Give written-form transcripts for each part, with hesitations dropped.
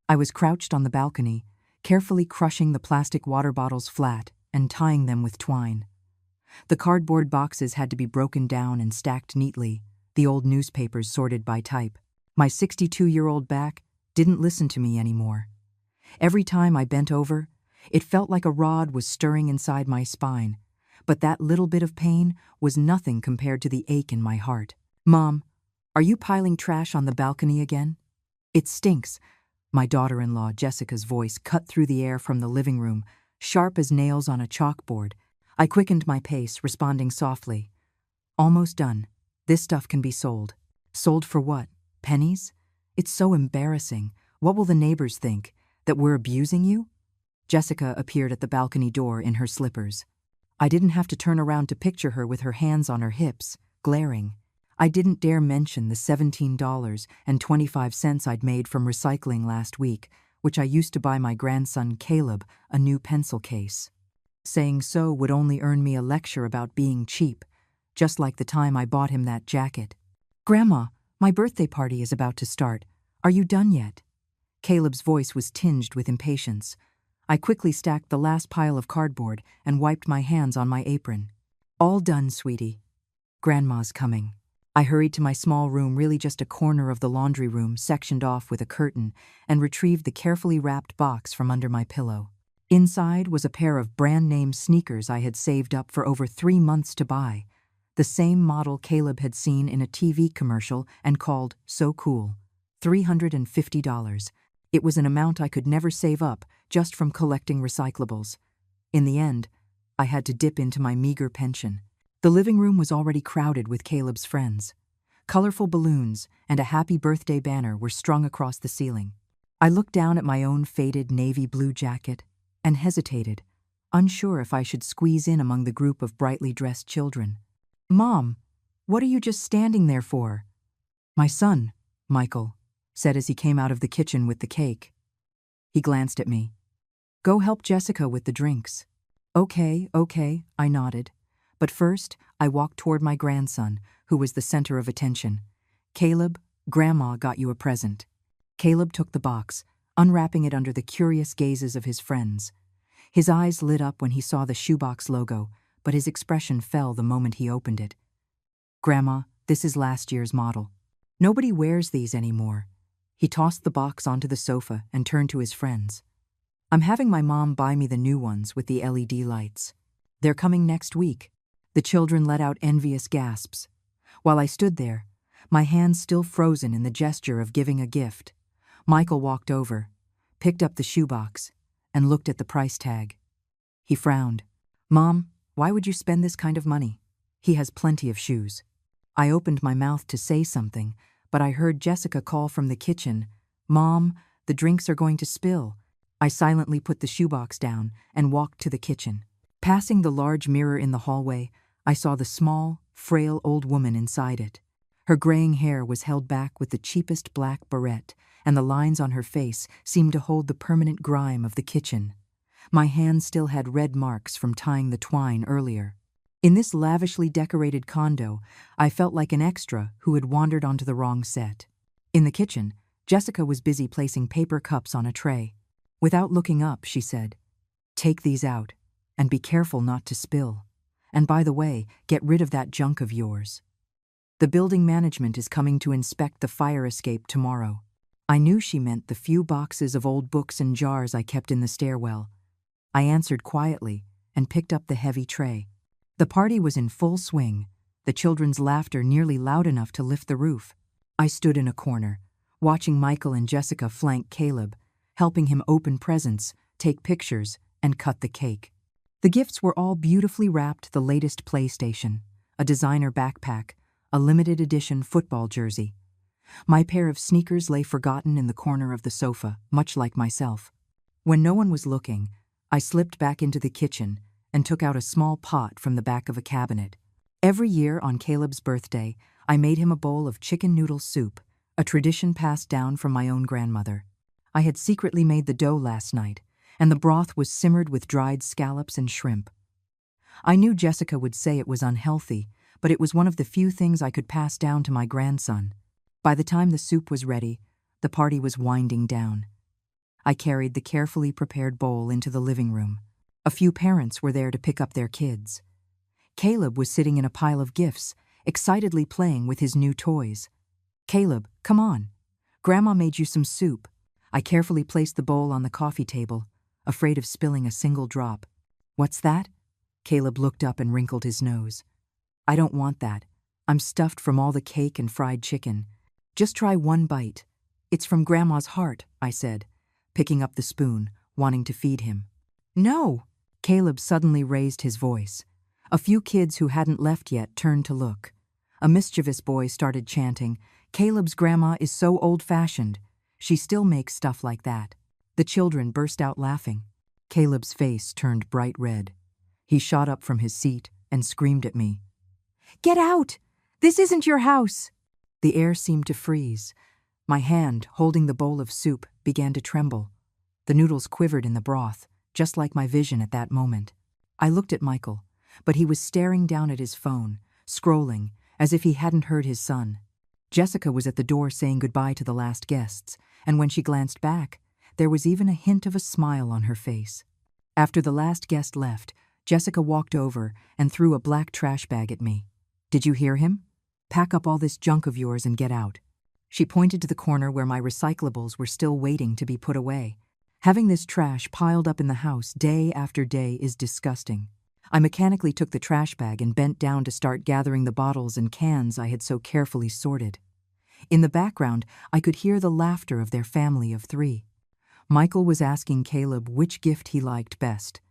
I was crouched on the balcony, carefully crushing the plastic water bottles flat and tying them with twine. The cardboard boxes had to be broken down and stacked neatly, the old newspapers sorted by type. My 62-year-old back didn't listen to me anymore. Every time I bent over, it felt like a rod was stirring inside my spine, but that little bit of pain was nothing compared to the ache in my heart. "Mom, are you piling trash on the balcony again?" "It stinks." My daughter-in-law Jessica's voice cut through the air from the living room, sharp as nails on a chalkboard. I quickened my pace, responding softly. "Almost done. This stuff can be sold." "Sold for what? Pennies? It's so embarrassing. What will the neighbors think? That we're abusing you?" Jessica appeared at the balcony door in her slippers. I didn't have to turn around to picture her with her hands on her hips, glaring. I didn't dare mention the $17.25 I'd made from recycling last week, which I used to buy my grandson Caleb a new pencil case. Saying so would only earn me a lecture about being cheap, just like the time I bought him that jacket. "Grandma, my birthday party is about to start. Are you done yet?" Caleb's voice was tinged with impatience. I quickly stacked the last pile of cardboard and wiped my hands on my apron. "All done, sweetie. Grandma's coming." I hurried to my small room, really just a corner of the laundry room sectioned off with a curtain, and retrieved the carefully wrapped box from under my pillow. Inside was a pair of brand-name sneakers I had saved up for over 3 months to buy, the same model Caleb had seen in a TV commercial and called "So Cool." $350. It was an amount I could never save up just from collecting recyclables. In the end, I had to dip into my meager pension. The living room was already crowded with Caleb's friends. Colorful balloons and a happy birthday banner were strung across the ceiling. I looked down at my own faded navy blue jacket and hesitated, unsure if I should squeeze in among the group of brightly dressed children. "Mom, what are you just standing there for?" "My son, Michael," said as he came out of the kitchen with the cake. He glanced at me. "Go help Jessica with the drinks." Okay, I nodded. But first, I walked toward my grandson, who was the center of attention. "Caleb, Grandma got you a present." Caleb took the box, unwrapping it under the curious gazes of his friends. His eyes lit up when he saw the shoebox logo, but his expression fell the moment he opened it. "Grandma, this is last year's model. Nobody wears these anymore." He tossed the box onto the sofa and turned to his friends. "I'm having my mom buy me the new ones with the LED lights. They're coming next week." The children let out envious gasps. While I stood there, my hands still frozen in the gesture of giving a gift, Michael walked over, picked up the shoebox, and looked at the price tag. He frowned. "Mom, why would you spend this kind of money? He has plenty of shoes." I opened my mouth to say something, but I heard Jessica call from the kitchen, "Mom, the drinks are going to spill." I silently put the shoebox down and walked to the kitchen. Passing the large mirror in the hallway, I saw the small, frail old woman inside it. Her graying hair was held back with the cheapest black barrette, and the lines on her face seemed to hold the permanent grime of the kitchen. My hands still had red marks from tying the twine earlier. In this lavishly decorated condo, I felt like an extra who had wandered onto the wrong set. In the kitchen, Jessica was busy placing paper cups on a tray. Without looking up, she said, "Take these out, and be careful not to spill. And by the way, get rid of that junk of yours. The building management is coming to inspect the fire escape tomorrow." I knew she meant the few boxes of old books and jars I kept in the stairwell. I answered quietly and picked up the heavy tray. The party was in full swing, the children's laughter nearly loud enough to lift the roof. I stood in a corner, watching Michael and Jessica flank Caleb, helping him open presents, take pictures, and cut the cake. The gifts were all beautifully wrapped: the latest PlayStation, a designer backpack, a limited edition football jersey. My pair of sneakers lay forgotten in the corner of the sofa, much like myself. When no one was looking, I slipped back into the kitchen and took out a small pot from the back of a cabinet. Every year on Caleb's birthday, I made him a bowl of chicken noodle soup, a tradition passed down from my own grandmother. I had secretly made the dough last night, and the broth was simmered with dried scallops and shrimp. I knew Jessica would say it was unhealthy, but it was one of the few things I could pass down to my grandson. By the time the soup was ready, the party was winding down. I carried the carefully prepared bowl into the living room. A few parents were there to pick up their kids. Caleb was sitting in a pile of gifts, excitedly playing with his new toys. "Caleb, come on. Grandma made you some soup." I carefully placed the bowl on the coffee table, afraid of spilling a single drop. "What's that?" Caleb looked up and wrinkled his nose. "I don't want that. I'm stuffed from all the cake and fried chicken. Just try one bite. It's from Grandma's heart," I said, picking up the spoon, wanting to feed him. "No!" Caleb suddenly raised his voice. A few kids who hadn't left yet turned to look. A mischievous boy started chanting, "Caleb's grandma is so old-fashioned. She still makes stuff like that." The children burst out laughing. Caleb's face turned bright red. He shot up from his seat and screamed at me. "Get out! This isn't your house!" The air seemed to freeze. My hand, holding the bowl of soup, began to tremble. The noodles quivered in the broth, just like my vision at that moment. I looked at Michael, but he was staring down at his phone, scrolling, as if he hadn't heard his son. Jessica was at the door saying goodbye to the last guests, and when she glanced back, there was even a hint of a smile on her face. After the last guest left, Jessica walked over and threw a black trash bag at me. "Did you hear him? Pack up all this junk of yours and get out." She pointed to the corner where my recyclables were still waiting to be put away. Having this trash piled up in the house day after day is disgusting. I mechanically took the trash bag and bent down to start gathering the bottles and cans I had so carefully sorted. In the background, I could hear the laughter of their family of 3. Michael was asking Caleb which gift he liked best.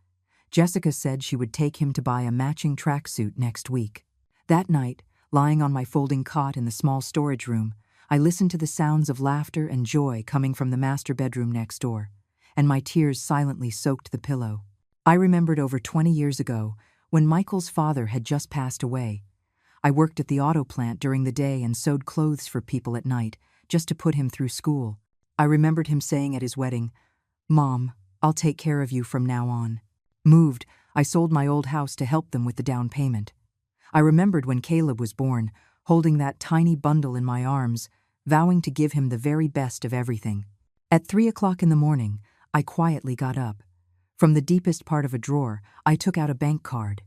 Jessica said she would take him to buy a matching tracksuit next week. That night, lying on my folding cot in the small storage room, I listened to the sounds of laughter and joy coming from the master bedroom next door, and my tears silently soaked the pillow. I remembered over 20 years ago, when Michael's father had just passed away. I worked at the auto plant during the day and sewed clothes for people at night, just to put him through school. I remembered him saying at his wedding, "Mom, I'll take care of you from now on." Moved, I sold my old house to help them with the down payment. I remembered when Caleb was born, holding that tiny bundle in my arms, vowing to give him the very best of everything. At 3 o'clock in the morning, I quietly got up. From the deepest part of a drawer, I took out a bank card.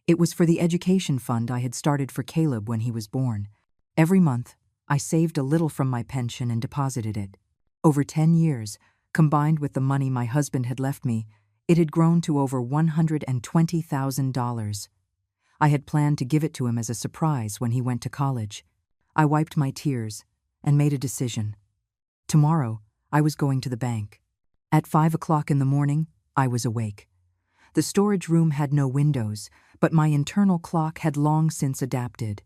It was for the education fund I had started for Caleb when he was born. Every month, I saved a little from my pension and deposited it. Over 10 years, combined with the money my husband had left me, it had grown to over $120,000. I had planned to give it to him as a surprise when he went to college. I wiped my tears and made a decision. Tomorrow, I was going to the bank. At 5 o'clock in the morning, I was awake. The storage room had no windows, but my internal clock had long since adapted.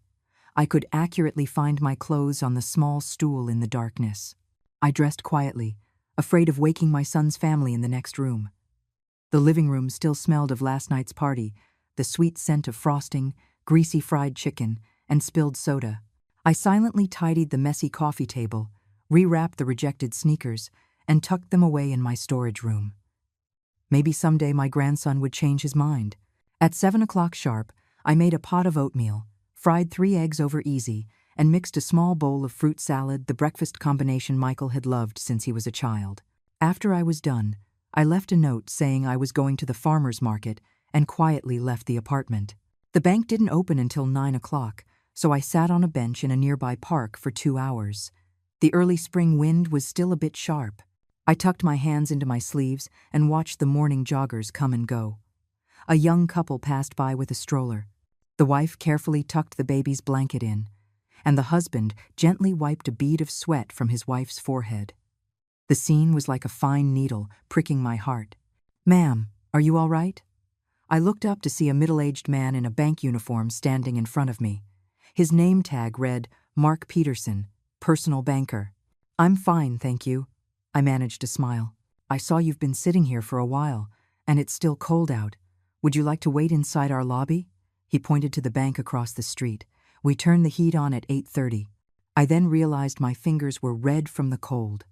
I could accurately find my clothes on the small stool in the darkness. I dressed quietly, afraid of waking my son's family in the next room. The living room still smelled of last night's party, the sweet scent of frosting, greasy fried chicken, and spilled soda. I silently tidied the messy coffee table, rewrapped the rejected sneakers, and tucked them away in my storage room. Maybe someday my grandson would change his mind. At 7 o'clock sharp, I made a pot of oatmeal, fried 3 eggs over easy, and mixed a small bowl of fruit salad, the breakfast combination Michael had loved since he was a child. After I was done, I left a note saying I was going to the farmer's market and quietly left the apartment. The bank didn't open until 9 o'clock, so I sat on a bench in a nearby park for 2 hours. The early spring wind was still a bit sharp. I tucked my hands into my sleeves and watched the morning joggers come and go. A young couple passed by with a stroller. The wife carefully tucked the baby's blanket in, and the husband gently wiped a bead of sweat from his wife's forehead. The scene was like a fine needle pricking my heart. "Ma'am, are you all right?" I looked up to see a middle-aged man in a bank uniform standing in front of me. His name tag read, "Mark Peterson, personal banker." "I'm fine, thank you." I managed to smile. "I saw you've been sitting here for a while, and it's still cold out. Would you like to wait inside our lobby?" He pointed to the bank across the street. "We turned the heat on at 8:30. I then realized my fingers were red from the cold.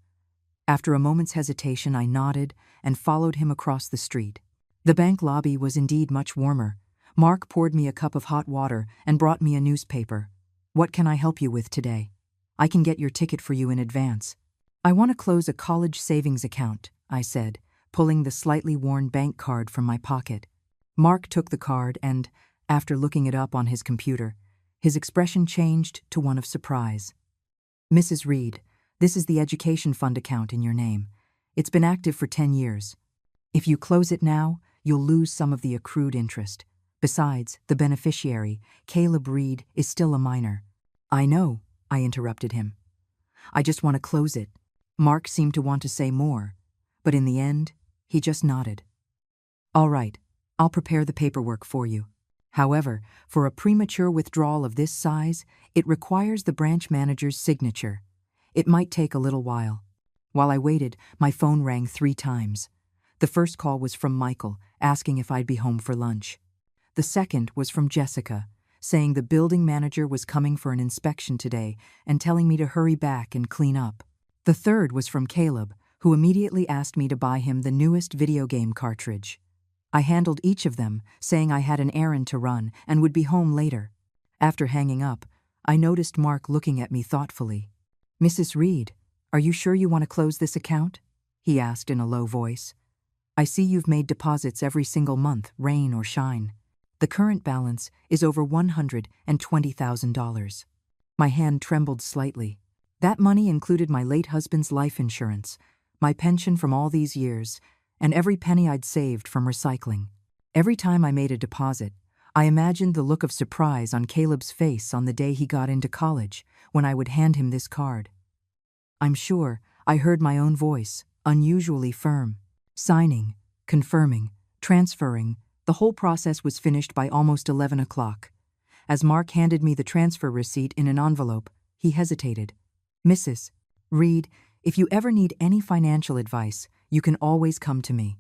After a moment's hesitation, I nodded and followed him across the street. The bank lobby was indeed much warmer. Mark poured me a cup of hot water and brought me a newspaper. "What can I help you with today? I can get your ticket for you in advance." "I want to close a college savings account," I said, pulling the slightly worn bank card from my pocket. Mark took the card and, after looking it up on his computer, his expression changed to one of surprise. "Mrs. Reed, this is the education fund account in your name. It's been active for 10 years. If you close it now, you'll lose some of the accrued interest. Besides, the beneficiary, Caleb Reed, is still a minor." "I know," I interrupted him. "I just want to close it." Mark seemed to want to say more, but in the end, he just nodded. "All right, I'll prepare the paperwork for you. However, for a premature withdrawal of this size, it requires the branch manager's signature. It might take a little while." While I waited, my phone rang 3 times. The first call was from Michael, asking if I'd be home for lunch. The second was from Jessica, saying the building manager was coming for an inspection today and telling me to hurry back and clean up. The third was from Caleb, who immediately asked me to buy him the newest video game cartridge. I handled each of them, saying I had an errand to run and would be home later. After hanging up, I noticed Mark looking at me thoughtfully. "Mrs. Reed, are you sure you want to close this account?" he asked in a low voice. "I see you've made deposits every single month, rain or shine. The current balance is over $120,000. My hand trembled slightly. That money included my late husband's life insurance, my pension from all these years, and every penny I'd saved from recycling. Every time I made a deposit, I imagined the look of surprise on Caleb's face on the day he got into college, when I would hand him this card. I'm sure I heard my own voice, unusually firm. Signing, confirming, transferring, the whole process was finished by almost 11 o'clock. As Mark handed me the transfer receipt in an envelope, he hesitated. "Mrs. Reed, if you ever need any financial advice, you can always come to me.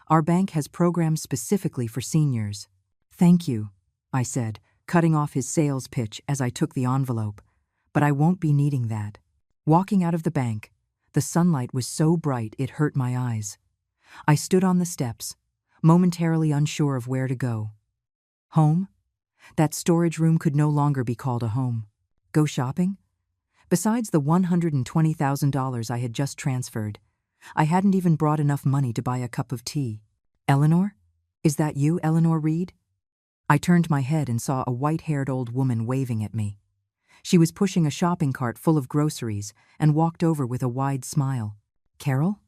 Our bank has programs specifically for seniors." "Thank you," I said, cutting off his sales pitch as I took the envelope. "But I won't be needing that." Walking out of the bank, the sunlight was so bright it hurt my eyes. I stood on the steps, momentarily unsure of where to go. Home? That storage room could no longer be called a home. Go shopping? Besides the $120,000 I had just transferred, I hadn't even brought enough money to buy a cup of tea. "Eleanor? Is that you, Eleanor Reed?" I turned my head and saw a white-haired old woman waving at me. She was pushing a shopping cart full of groceries and walked over with a wide smile. "Carol?"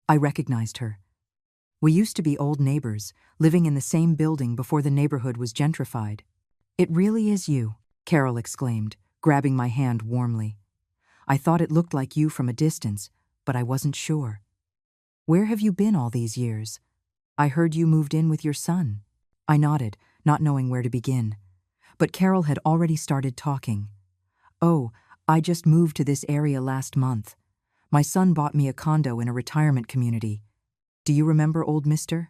I recognized her. We used to be old neighbors, living in the same building before the neighborhood was gentrified. "It really is you," Carol exclaimed, grabbing my hand warmly. "I thought it looked like you from a distance, but I wasn't sure. Where have you been all these years? I heard you moved in with your son." I nodded, not knowing where to begin. But Carol had already started talking. "Oh, I just moved to this area last month. My son bought me a condo in a retirement community. Do you remember old Mr.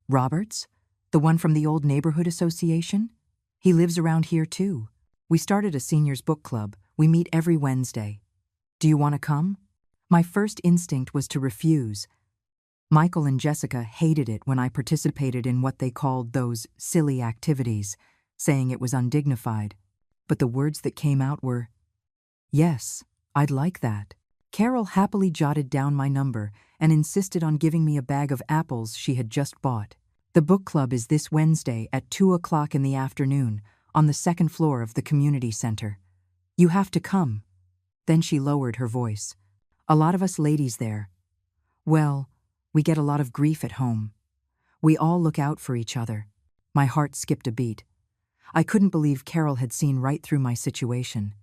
Roberts? The one from the old neighborhood association? He lives around here too. We started a seniors book club. We meet every Wednesday. Do you want to come?" My first instinct was to refuse. Michael and Jessica hated it when I participated in what they called those silly activities, saying it was undignified. But the words that came out were, "Yes, I'd like that." Carol happily jotted down my number and insisted on giving me a bag of apples she had just bought. "The book club is this Wednesday at 2 o'clock in the afternoon on the second floor of the community center. You have to come." Then she lowered her voice. "A lot of us ladies there. Well, we get a lot of grief at home. We all look out for each other." My heart skipped a beat. I couldn't believe Carol had seen right through my situation.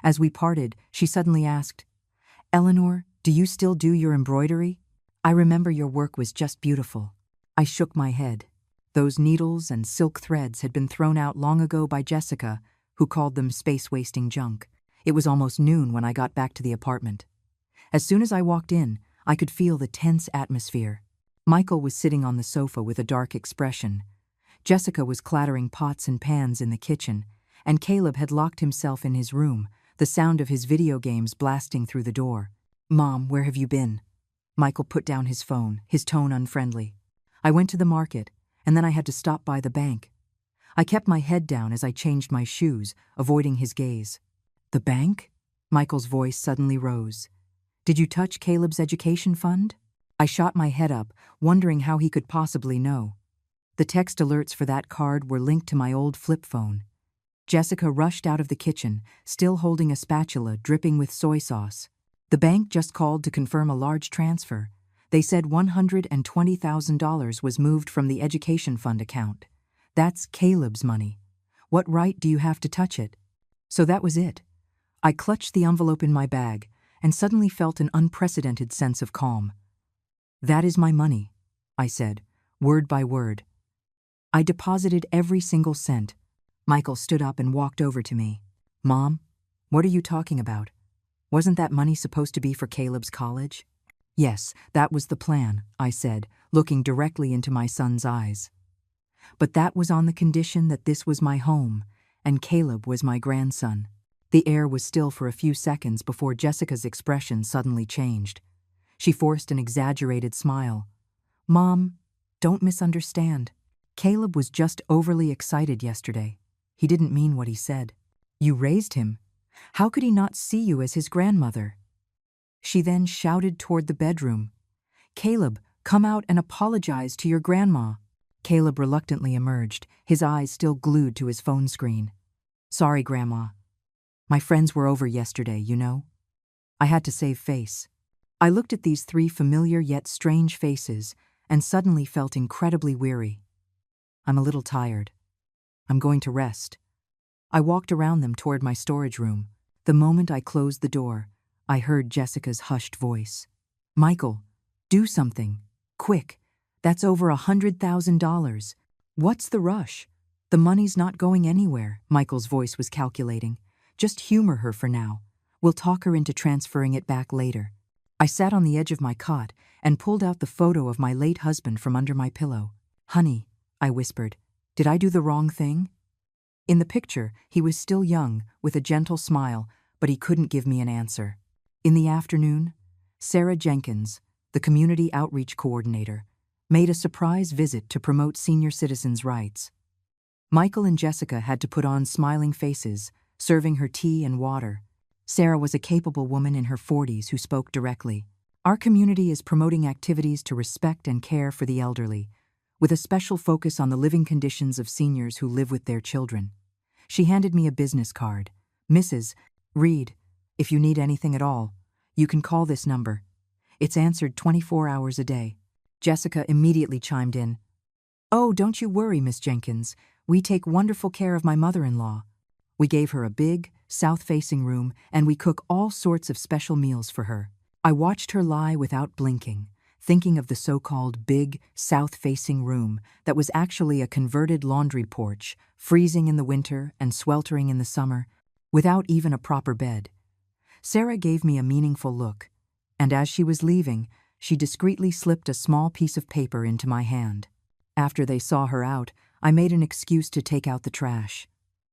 As we parted, she suddenly asked, "Eleanor, do you still do your embroidery? I remember your work was just beautiful." I shook my head. Those needles and silk threads had been thrown out long ago by Jessica, who called them space-wasting junk. It was almost noon when I got back to the apartment. As soon as I walked in, I could feel the tense atmosphere. Michael was sitting on the sofa with a dark expression. Jessica was clattering pots and pans in the kitchen, and Caleb had locked himself in his room, the sound of his video games blasting through the door. "Mom, where have you been?" Michael put down his phone, his tone unfriendly. "I went to the market, and then I had to stop by the bank." I kept my head down as I changed my shoes, avoiding his gaze. "The bank?" Michael's voice suddenly rose. "Did you touch Caleb's education fund?" I shot my head up, wondering how he could possibly know. The text alerts for that card were linked to my old flip phone. Jessica rushed out of the kitchen, still holding a spatula dripping with soy sauce. The bank just called to confirm a large transfer. They said $120,000 was moved from the education fund account. That's Caleb's money. What right do you have to touch it? So that was it. I clutched the envelope in my bag and suddenly felt an unprecedented sense of calm. That is my money, I said, word by word. I deposited every single cent. Michael stood up and walked over to me. Mom, what are you talking about? Wasn't that money supposed to be for Caleb's college? Yes, that was the plan, I said, looking directly into my son's eyes. But that was on the condition that this was my home, and Caleb was my grandson. The air was still for a few seconds before Jessica's expression suddenly changed. She forced an exaggerated smile. Mom, don't misunderstand. Caleb was just overly excited yesterday. He didn't mean what he said. You raised him. How could he not see you as his grandmother? She then shouted toward the bedroom. Caleb, come out and apologize to your grandma. Caleb reluctantly emerged, his eyes still glued to his phone screen. Sorry, Grandma. My friends were over yesterday, you know. I had to save face. I looked at these three familiar yet strange faces and suddenly felt incredibly weary. I'm a little tired. I'm going to rest. I walked around them toward my storage room. The moment I closed the door, I heard Jessica's hushed voice. Michael, do something. Quick. That's over $100,000. What's the rush? The money's not going anywhere, Michael's voice was calculating. Just humor her for now. We'll talk her into transferring it back later. I sat on the edge of my cot and pulled out the photo of my late husband from under my pillow. Honey, I whispered, did I do the wrong thing? In the picture, he was still young, with a gentle smile, but he couldn't give me an answer. In the afternoon, Sarah Jenkins, the community outreach coordinator, made a surprise visit to promote senior citizens' rights. Michael and Jessica had to put on smiling faces, serving her tea and water. Sarah was a capable woman in her 40s who spoke directly. Our community is promoting activities to respect and care for the elderly, with a special focus on the living conditions of seniors who live with their children. She handed me a business card. Mrs. Reed, if you need anything at all, you can call this number. It's answered 24 hours a day. Jessica immediately chimed in. Oh, don't you worry, Miss Jenkins. We take wonderful care of my mother-in-law. We gave her a big, south-facing room, and we cook all sorts of special meals for her. I watched her lie without blinking, thinking of the so-called big, south-facing room that was actually a converted laundry porch, freezing in the winter and sweltering in the summer, without even a proper bed. Sarah gave me a meaningful look, and as she was leaving, she discreetly slipped a small piece of paper into my hand. After they saw her out, I made an excuse to take out the trash.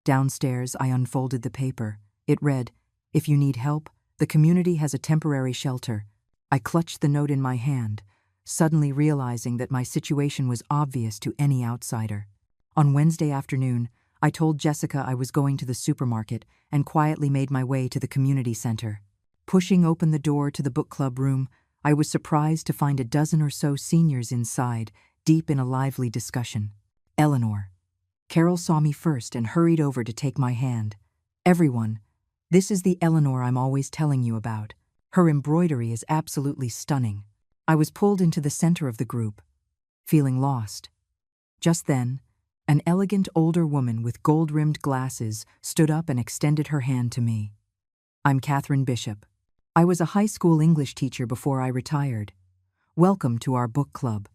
Downstairs, I unfolded the paper. It read, If you need help, the community has a temporary shelter. I clutched the note in my hand, suddenly realizing that my situation was obvious to any outsider. On Wednesday afternoon, I told Jessica I was going to the supermarket and quietly made my way to the community center. Pushing open the door to the book club room, I was surprised to find a dozen or so seniors inside, deep in a lively discussion. Eleanor. Carol saw me first and hurried over to take my hand. Everyone, this is the Eleanor I'm always telling you about. Her embroidery is absolutely stunning. I was pulled into the center of the group, feeling lost. Just then, an elegant older woman with gold-rimmed glasses stood up and extended her hand to me. I'm Catherine Bishop. I was a high school English teacher before I retired. Welcome to our book club.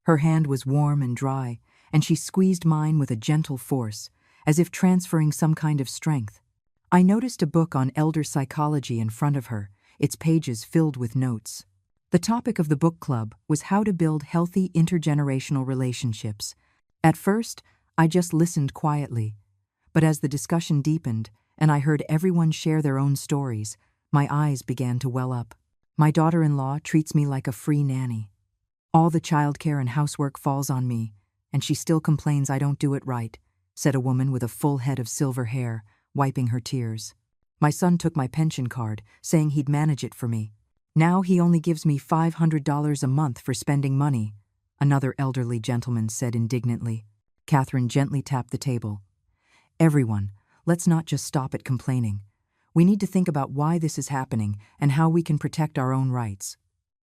Her hand was warm and dry, and she squeezed mine with a gentle force, as if transferring some kind of strength. I noticed a book on elder psychology in front of her, its pages filled with notes. The topic of the book club was how to build healthy intergenerational relationships. At first, I just listened quietly, but as the discussion deepened and I heard everyone share their own stories, my eyes began to well up. My daughter-in-law treats me like a free nanny. All the childcare and housework falls on me, and she still complains I don't do it right, said a woman with a full head of silver hair, wiping her tears. My son took my pension card, saying he'd manage it for me. Now he only gives me $500 a month for spending money, another elderly gentleman said indignantly. Catherine gently tapped the table. Everyone, let's not just stop at complaining. We need to think about why this is happening and how we can protect our own rights.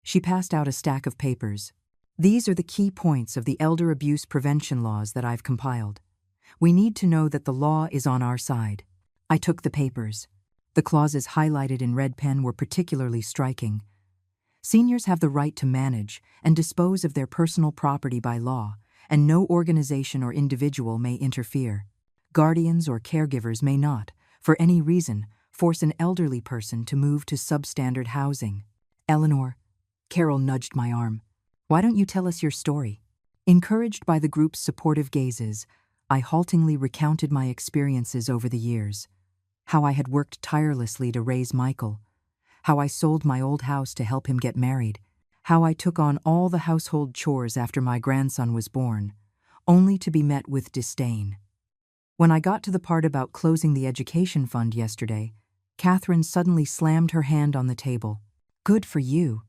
She passed out a stack of papers. These are the key points of the elder abuse prevention laws that I've compiled. We need to know that the law is on our side. I took the papers. The clauses highlighted in red pen were particularly striking. Seniors have the right to manage and dispose of their personal property by law, and no organization or individual may interfere. Guardians or caregivers may not, for any reason, force an elderly person to move to substandard housing. Eleanor, Carol nudged my arm. Why don't you tell us your story? Encouraged by the group's supportive gazes, I haltingly recounted my experiences over the years. How I had worked tirelessly to raise Michael. How I sold my old house to help him get married. How I took on all the household chores after my grandson was born, only to be met with disdain. When I got to the part about closing the education fund yesterday, Catherine suddenly slammed her hand on the table. Good for you.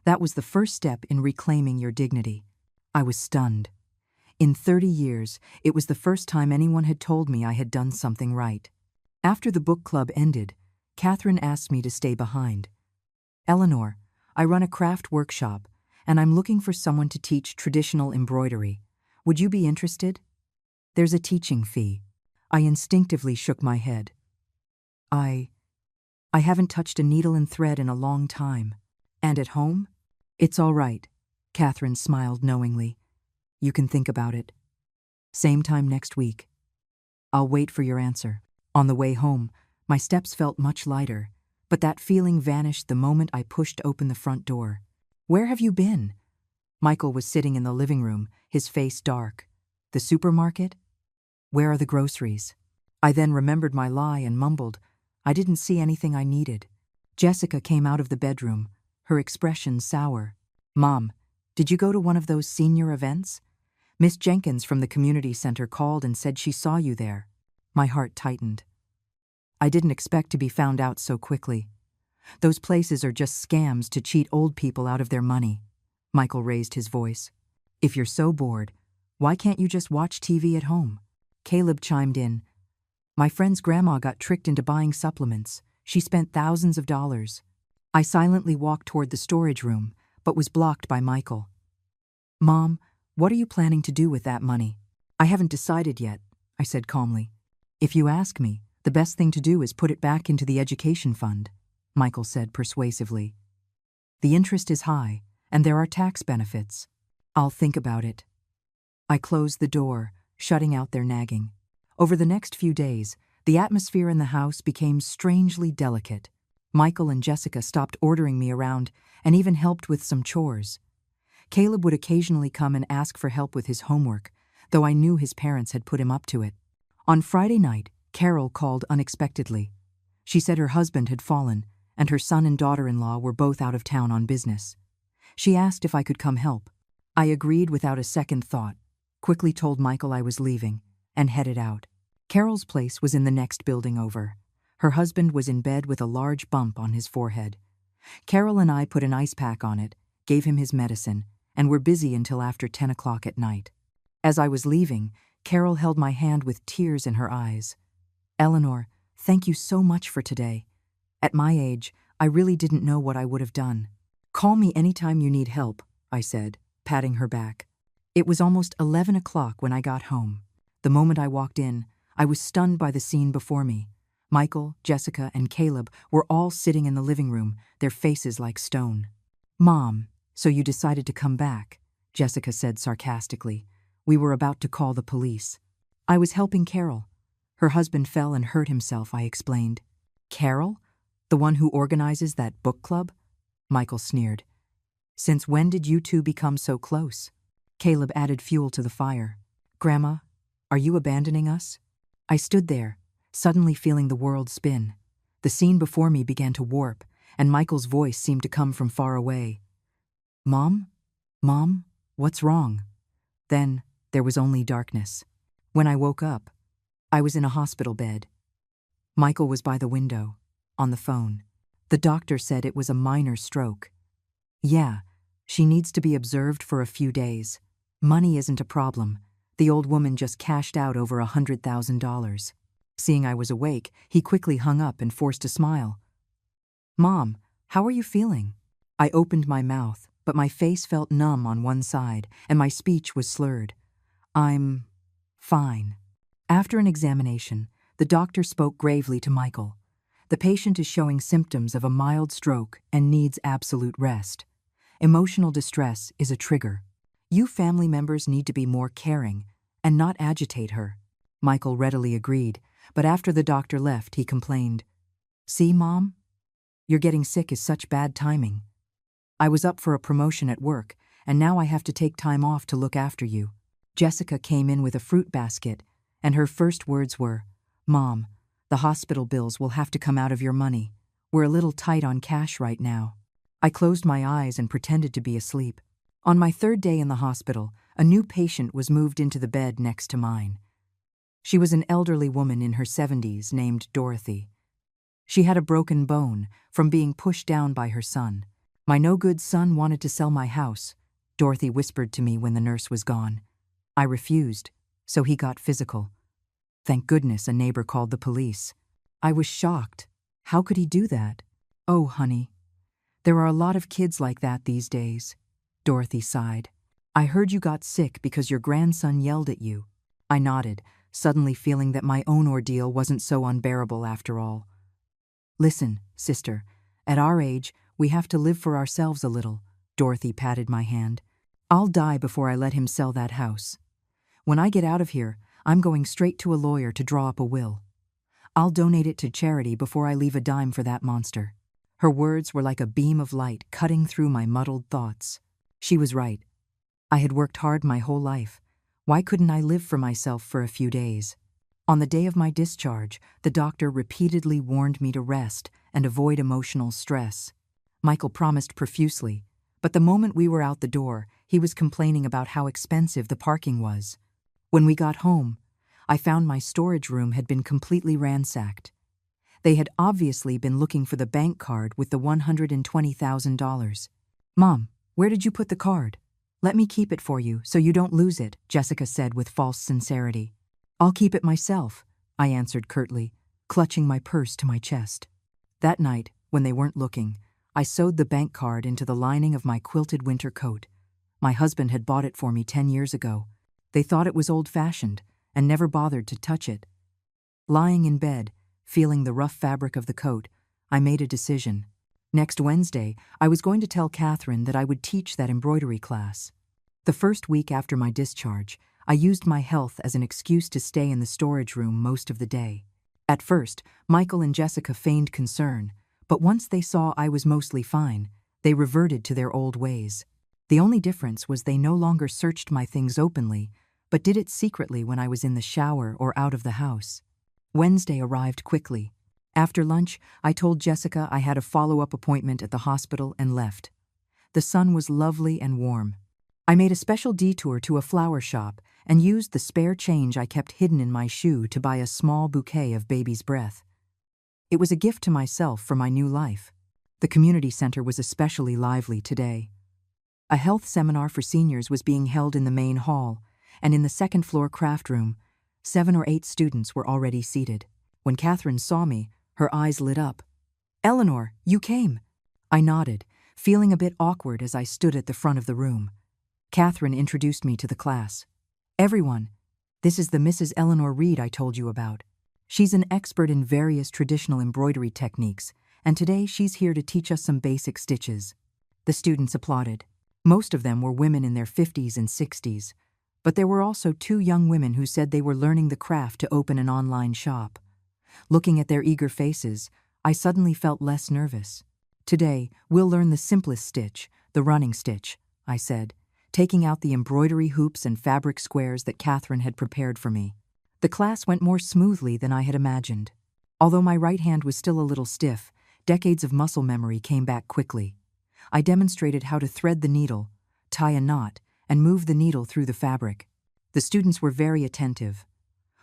That was the first step in reclaiming your dignity. I was stunned. In 30 years, it was the first time anyone had told me I had done something right. After the book club ended, Catherine asked me to stay behind. Eleanor, I run a craft workshop, and I'm looking for someone to teach traditional embroidery. Would you be interested? There's a teaching fee. I instinctively shook my head. I haven't touched a needle and thread in a long time. And at home? It's all right, Catherine smiled knowingly. You can think about it. Same time next week. I'll wait for your answer. On the way home, my steps felt much lighter, but that feeling vanished the moment I pushed open the front door. Where have you been? Michael was sitting in the living room, his face dark. The supermarket? Where are the groceries? I then remembered my lie and mumbled. I didn't see anything I needed. Jessica came out of the bedroom, her expression sour. Mom, did you go to one of those senior events? Miss Jenkins from the community center called and said she saw you there. My heart tightened. I didn't expect to be found out so quickly. Those places are just scams to cheat old people out of their money. Michael raised his voice. If you're so bored, why can't you just watch TV at home? Caleb chimed in. My friend's grandma got tricked into buying supplements. She spent thousands of dollars. I silently walked toward the storage room, but was blocked by Michael. Mom, what are you planning to do with that money? I haven't decided yet, I said calmly. If you ask me, the best thing to do is put it back into the education fund, Michael said persuasively. The interest is high, and there are tax benefits. I'll think about it. I closed the door, shutting out their nagging. Over the next few days, the atmosphere in the house became strangely delicate. Michael and Jessica stopped ordering me around and even helped with some chores. Caleb would occasionally come and ask for help with his homework, though I knew his parents had put him up to it. On Friday night, Carol called unexpectedly. She said her husband had fallen, and her son and daughter-in-law were both out of town on business. She asked if I could come help. I agreed without a second thought, quickly told Michael I was leaving, and headed out. Carol's place was in the next building over. Her husband was in bed with a large bump on his forehead. Carol and I put an ice pack on it, gave him his medicine, and were busy until after 10 o'clock at night. As I was leaving, Carol held my hand with tears in her eyes. Eleanor, thank you so much for today. At my age, I really didn't know what I would have done. Call me anytime you need help, I said, patting her back. It was almost 11 o'clock when I got home. The moment I walked in, I was stunned by the scene before me. Michael, Jessica, and Caleb were all sitting in the living room, their faces like stone. Mom, so you decided to come back, Jessica said sarcastically. We were about to call the police. I was helping Carol. Her husband fell and hurt himself, I explained. Carol? The one who organizes that book club? Michael sneered. Since when did you two become so close? Caleb added fuel to the fire. Grandma, are you abandoning us? I stood there, suddenly feeling the world spin. The scene before me began to warp, and Michael's voice seemed to come from far away. Mom? Mom? What's wrong? Then there was only darkness. When I woke up, I was in a hospital bed. Michael was by the window, on the phone. The doctor said it was a minor stroke. Yeah, she needs to be observed for a few days. Money isn't a problem. The old woman just cashed out over $100,000. Seeing I was awake, he quickly hung up and forced a smile. Mom, how are you feeling? I opened my mouth, but my face felt numb on one side, and my speech was slurred. I'm fine. After an examination, the doctor spoke gravely to Michael. The patient is showing symptoms of a mild stroke and needs absolute rest. Emotional distress is a trigger. You family members need to be more caring and not agitate her. Michael readily agreed, but after the doctor left, he complained. See, Mom? You're getting sick is such bad timing. I was up for a promotion at work, and now I have to take time off to look after you. Jessica came in with a fruit basket, and her first words were, Mom, the hospital bills will have to come out of your money. We're a little tight on cash right now. I closed my eyes and pretended to be asleep. On my third day in the hospital, a new patient was moved into the bed next to mine. She was an elderly woman in her 70s named Dorothy. She had a broken bone from being pushed down by her son. My no-good son wanted to sell my house, Dorothy whispered to me when the nurse was gone. I refused, so he got physical. Thank goodness a neighbor called the police. I was shocked. How could he do that? Oh, honey. There are a lot of kids like that these days. Dorothy sighed. I heard you got sick because your grandson yelled at you. I nodded, suddenly feeling that my own ordeal wasn't so unbearable after all. Listen, sister, at our age, we have to live for ourselves a little. Dorothy patted my hand. I'll die before I let him sell that house. When I get out of here, I'm going straight to a lawyer to draw up a will. I'll donate it to charity before I leave a dime for that monster. Her words were like a beam of light cutting through my muddled thoughts. She was right. I had worked hard my whole life. Why couldn't I live for myself for a few days? On the day of my discharge, the doctor repeatedly warned me to rest and avoid emotional stress. Michael promised profusely, but the moment we were out the door, he was complaining about how expensive the parking was. When we got home, I found my storage room had been completely ransacked. They had obviously been looking for the bank card with the $120,000. Mom, where did you put the card? Let me keep it for you so you don't lose it, Jessica said with false sincerity. I'll keep it myself, I answered curtly, clutching my purse to my chest. That night, when they weren't looking, I sewed the bank card into the lining of my quilted winter coat. My husband had bought it for me 10 years ago. They thought it was old-fashioned and never bothered to touch it. Lying in bed, feeling the rough fabric of the coat, I made a decision. Next Wednesday, I was going to tell Catherine that I would teach that embroidery class. The first week after my discharge, I used my health as an excuse to stay in the storage room most of the day. At first, Michael and Jessica feigned concern, but once they saw I was mostly fine, they reverted to their old ways. The only difference was they no longer searched my things openly, but did it secretly when I was in the shower or out of the house. Wednesday arrived quickly. After lunch, I told Jessica I had a follow-up appointment at the hospital and left. The sun was lovely and warm. I made a special detour to a flower shop and used the spare change I kept hidden in my shoe to buy a small bouquet of baby's breath. It was a gift to myself for my new life. The community center was especially lively today. A health seminar for seniors was being held in the main hall, and in the second-floor craft room, 7 or 8 students were already seated. When Catherine saw me, her eyes lit up. "Eleanor, you came." I nodded, feeling a bit awkward as I stood at the front of the room. Catherine introduced me to the class. "Everyone, this is the Mrs. Eleanor Reed I told you about. She's an expert in various traditional embroidery techniques, and today she's here to teach us some basic stitches." The students applauded. Most of them were women in their 50s and 60s, but there were also 2 young women who said they were learning the craft to open an online shop. Looking at their eager faces, I suddenly felt less nervous. "Today, we'll learn the simplest stitch, the running stitch," I said, taking out the embroidery hoops and fabric squares that Catherine had prepared for me. The class went more smoothly than I had imagined. Although my right hand was still a little stiff, decades of muscle memory came back quickly. I demonstrated how to thread the needle, tie a knot, and move the needle through the fabric. The students were very attentive.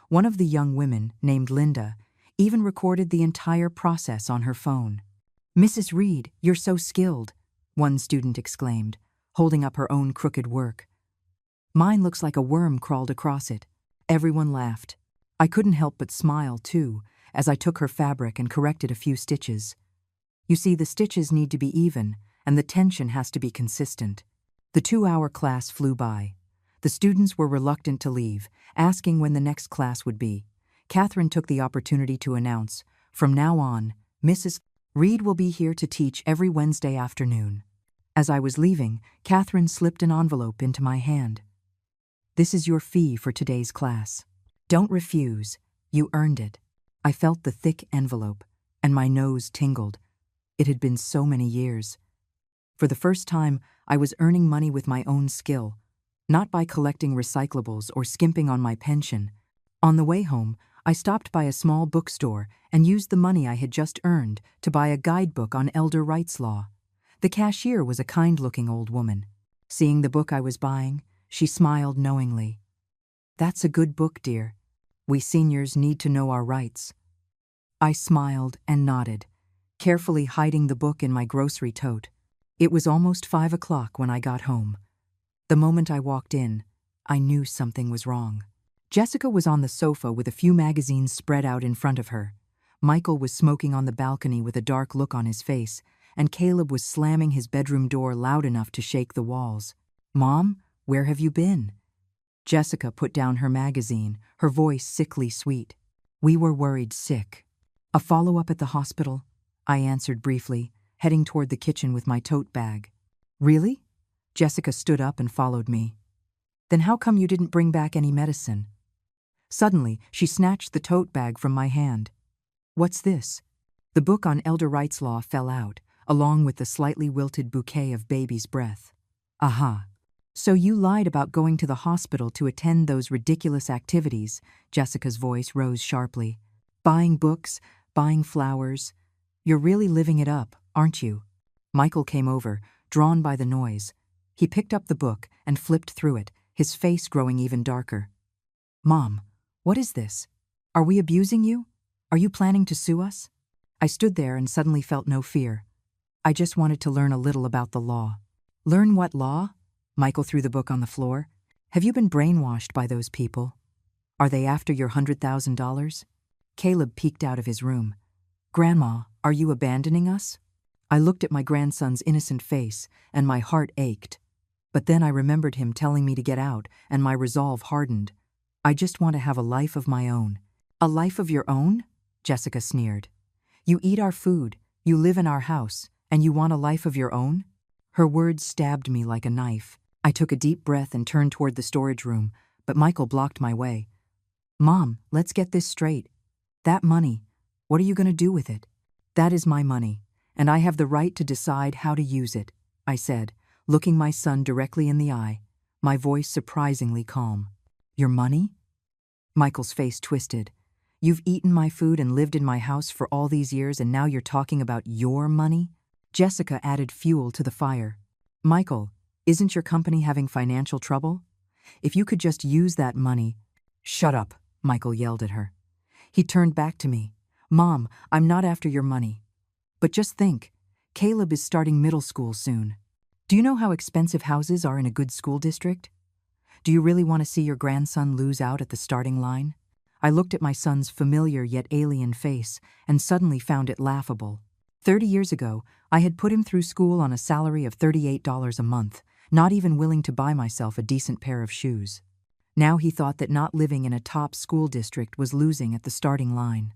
One of the young women, named Linda, even recorded the entire process on her phone. "Mrs. Reed, you're so skilled," one student exclaimed, holding up her own crooked work. "Mine looks like a worm crawled across it." Everyone laughed. I couldn't help but smile, too, as I took her fabric and corrected a few stitches. You see, the stitches need to be even, and the tension has to be consistent. The 2-hour class flew by. The students were reluctant to leave, asking when the next class would be. Catherine took the opportunity to announce, "From now on, Mrs. Reed will be here to teach every Wednesday afternoon." As I was leaving, Catherine slipped an envelope into my hand. "This is your fee for today's class. Don't refuse. You earned it." I felt the thick envelope, and my nose tingled. It had been so many years. For the first time, I was earning money with my own skill, not by collecting recyclables or skimping on my pension. On the way home, I stopped by a small bookstore and used the money I had just earned to buy a guidebook on elder rights law. The cashier was a kind-looking old woman. Seeing the book I was buying, she smiled knowingly. "That's a good book, dear. We seniors need to know our rights." I smiled and nodded, carefully hiding the book in my grocery tote. It was almost 5 o'clock when I got home. The moment I walked in, I knew something was wrong. Jessica was on the sofa with a few magazines spread out in front of her. Michael was smoking on the balcony with a dark look on his face, and Caleb was slamming his bedroom door loud enough to shake the walls. "Mom, where have you been?" Jessica put down her magazine, her voice sickly sweet. "We were worried sick." "A follow-up at the hospital?" I answered briefly, heading toward the kitchen with my tote bag. "Really?" Jessica stood up and followed me. "Then how come you didn't bring back any medicine?" Suddenly, she snatched the tote bag from my hand. "What's this?" The book on elder rights law fell out, along with the slightly wilted bouquet of baby's breath. "Aha. So you lied about going to the hospital to attend those ridiculous activities," Jessica's voice rose sharply. "Buying books, buying flowers. You're really living it up, aren't you?" Michael came over, drawn by the noise. He picked up the book and flipped through it, his face growing even darker. "Mom, what is this? Are we abusing you? Are you planning to sue us?" I stood there and suddenly felt no fear. I just wanted to learn a little about the law. "Learn what law?" Michael threw the book on the floor. "Have you been brainwashed by those people? Are they after your $100,000? Caleb peeked out of his room. "Grandma, are you abandoning us?" I looked at my grandson's innocent face, and my heart ached. But then I remembered him telling me to get out, and my resolve hardened. "I just want to have a life of my own." "A life of your own?" Jessica sneered. "You eat our food, you live in our house, and you want a life of your own?" Her words stabbed me like a knife. I took a deep breath and turned toward the storage room, but Michael blocked my way. "Mom, let's get this straight. That money, what are you going to do with it?" "That is my money, and I have the right to decide how to use it," I said, looking my son directly in the eye, my voice surprisingly calm. "Your money?" Michael's face twisted. "You've eaten my food and lived in my house for all these years, and now you're talking about your money?" Jessica added fuel to the fire. "Michael, isn't your company having financial trouble? If you could just use that money—" "Shut up," Michael yelled at her. He turned back to me. "Mom, I'm not after your money. But just think, Caleb is starting middle school soon. Do you know how expensive houses are in a good school district? Do you really want to see your grandson lose out at the starting line?" I looked at my son's familiar yet alien face and suddenly found it laughable. 30 years ago, I had put him through school on a salary of $38 a month, not even willing to buy myself a decent pair of shoes. Now he thought that not living in a top school district was losing at the starting line.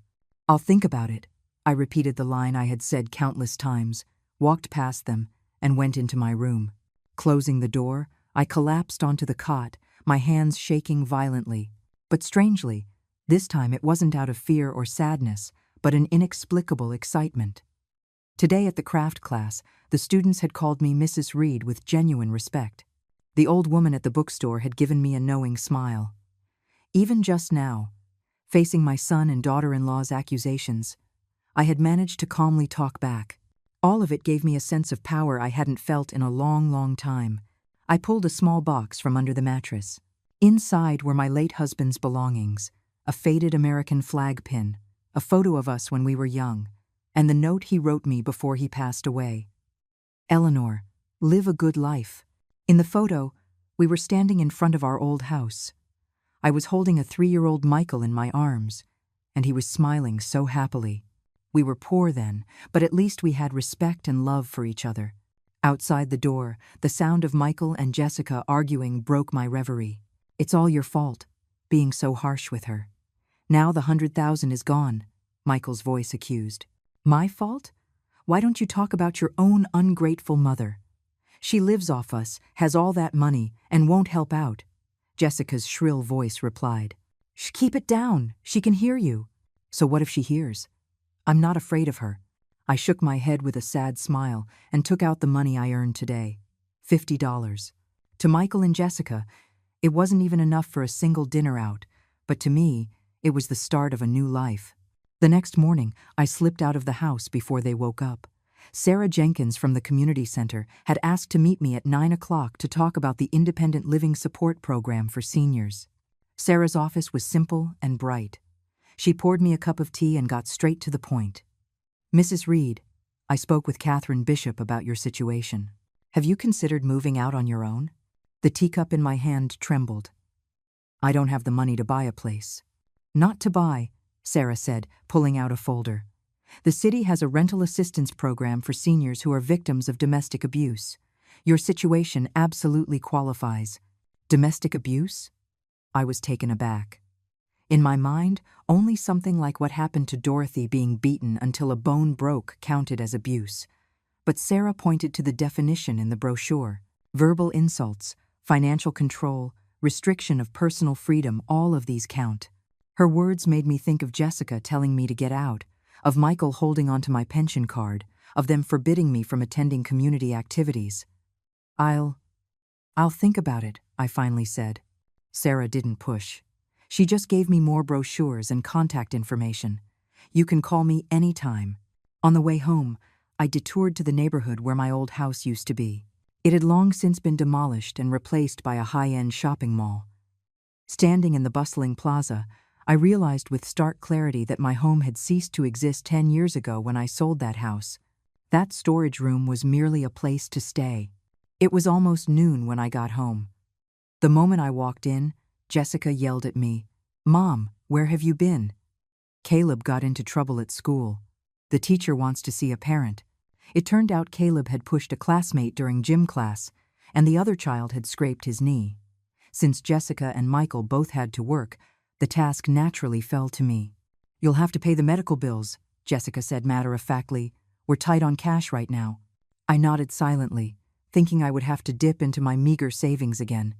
"I'll think about it." I repeated the line I had said countless times, walked past them, and went into my room. Closing the door, I collapsed onto the cot, my hands shaking violently. But strangely, this time it wasn't out of fear or sadness, but an inexplicable excitement. Today at the craft class, the students had called me Mrs. Reed with genuine respect. The old woman at the bookstore had given me a knowing smile. Even just now, facing my son and daughter-in-law's accusations, I had managed to calmly talk back. All of it gave me a sense of power I hadn't felt in a long, long time. I pulled a small box from under the mattress. Inside were my late husband's belongings, a faded American flag pin, a photo of us when we were young, and the note he wrote me before he passed away. Eleanor, live a good life. In the photo, we were standing in front of our old house. I was holding a 3-year-old Michael in my arms, and he was smiling so happily. We were poor then, but at least we had respect and love for each other. Outside the door, the sound of Michael and Jessica arguing broke my reverie. It's all your fault, being so harsh with her. Now the 100,000 is gone, Michael's voice accused. My fault? Why don't you talk about your own ungrateful mother? She lives off us, has all that money, and won't help out. Jessica's shrill voice replied. Shh, keep it down, she can hear you. So what if she hears? I'm not afraid of her. I shook my head with a sad smile and took out the money I earned today. $50. To Michael and Jessica, it wasn't even enough for a single dinner out, but to me, it was the start of a new life. The next morning, I slipped out of the house before they woke up. Sarah Jenkins from the community center had asked to meet me at 9 o'clock to talk about the independent living support program for seniors. Sarah's office was simple and bright. She poured me a cup of tea and got straight to the point. Mrs. Reed, I spoke with Catherine Bishop about your situation. Have you considered moving out on your own? The teacup in my hand trembled. I don't have the money to buy a place. Not to buy, Sarah said, pulling out a folder. The city has a rental assistance program for seniors who are victims of domestic abuse. Your situation absolutely qualifies. Domestic abuse? I was taken aback. In my mind, only something like what happened to Dorothy being beaten until a bone broke counted as abuse. But Sarah pointed to the definition in the brochure. Verbal insults, financial control, restriction of personal freedom, all of these count. Her words made me think of Jessica telling me to get out, of Michael holding onto my pension card, of them forbidding me from attending community activities. I'll think about it, I finally said. Sarah didn't push. She just gave me more brochures and contact information. You can call me anytime. On the way home, I detoured to the neighborhood where my old house used to be. It had long since been demolished and replaced by a high-end shopping mall. Standing in the bustling plaza, I realized with stark clarity that my home had ceased to exist 10 years ago when I sold that house. That storage room was merely a place to stay. It was almost noon when I got home. The moment I walked in, Jessica yelled at me, "Mom, where have you been?" Caleb got into trouble at school. The teacher wants to see a parent. It turned out Caleb had pushed a classmate during gym class, and the other child had scraped his knee. Since Jessica and Michael both had to work, the task naturally fell to me. You'll have to pay the medical bills, Jessica said matter-of-factly. We're tight on cash right now. I nodded silently, thinking I would have to dip into my meager savings again.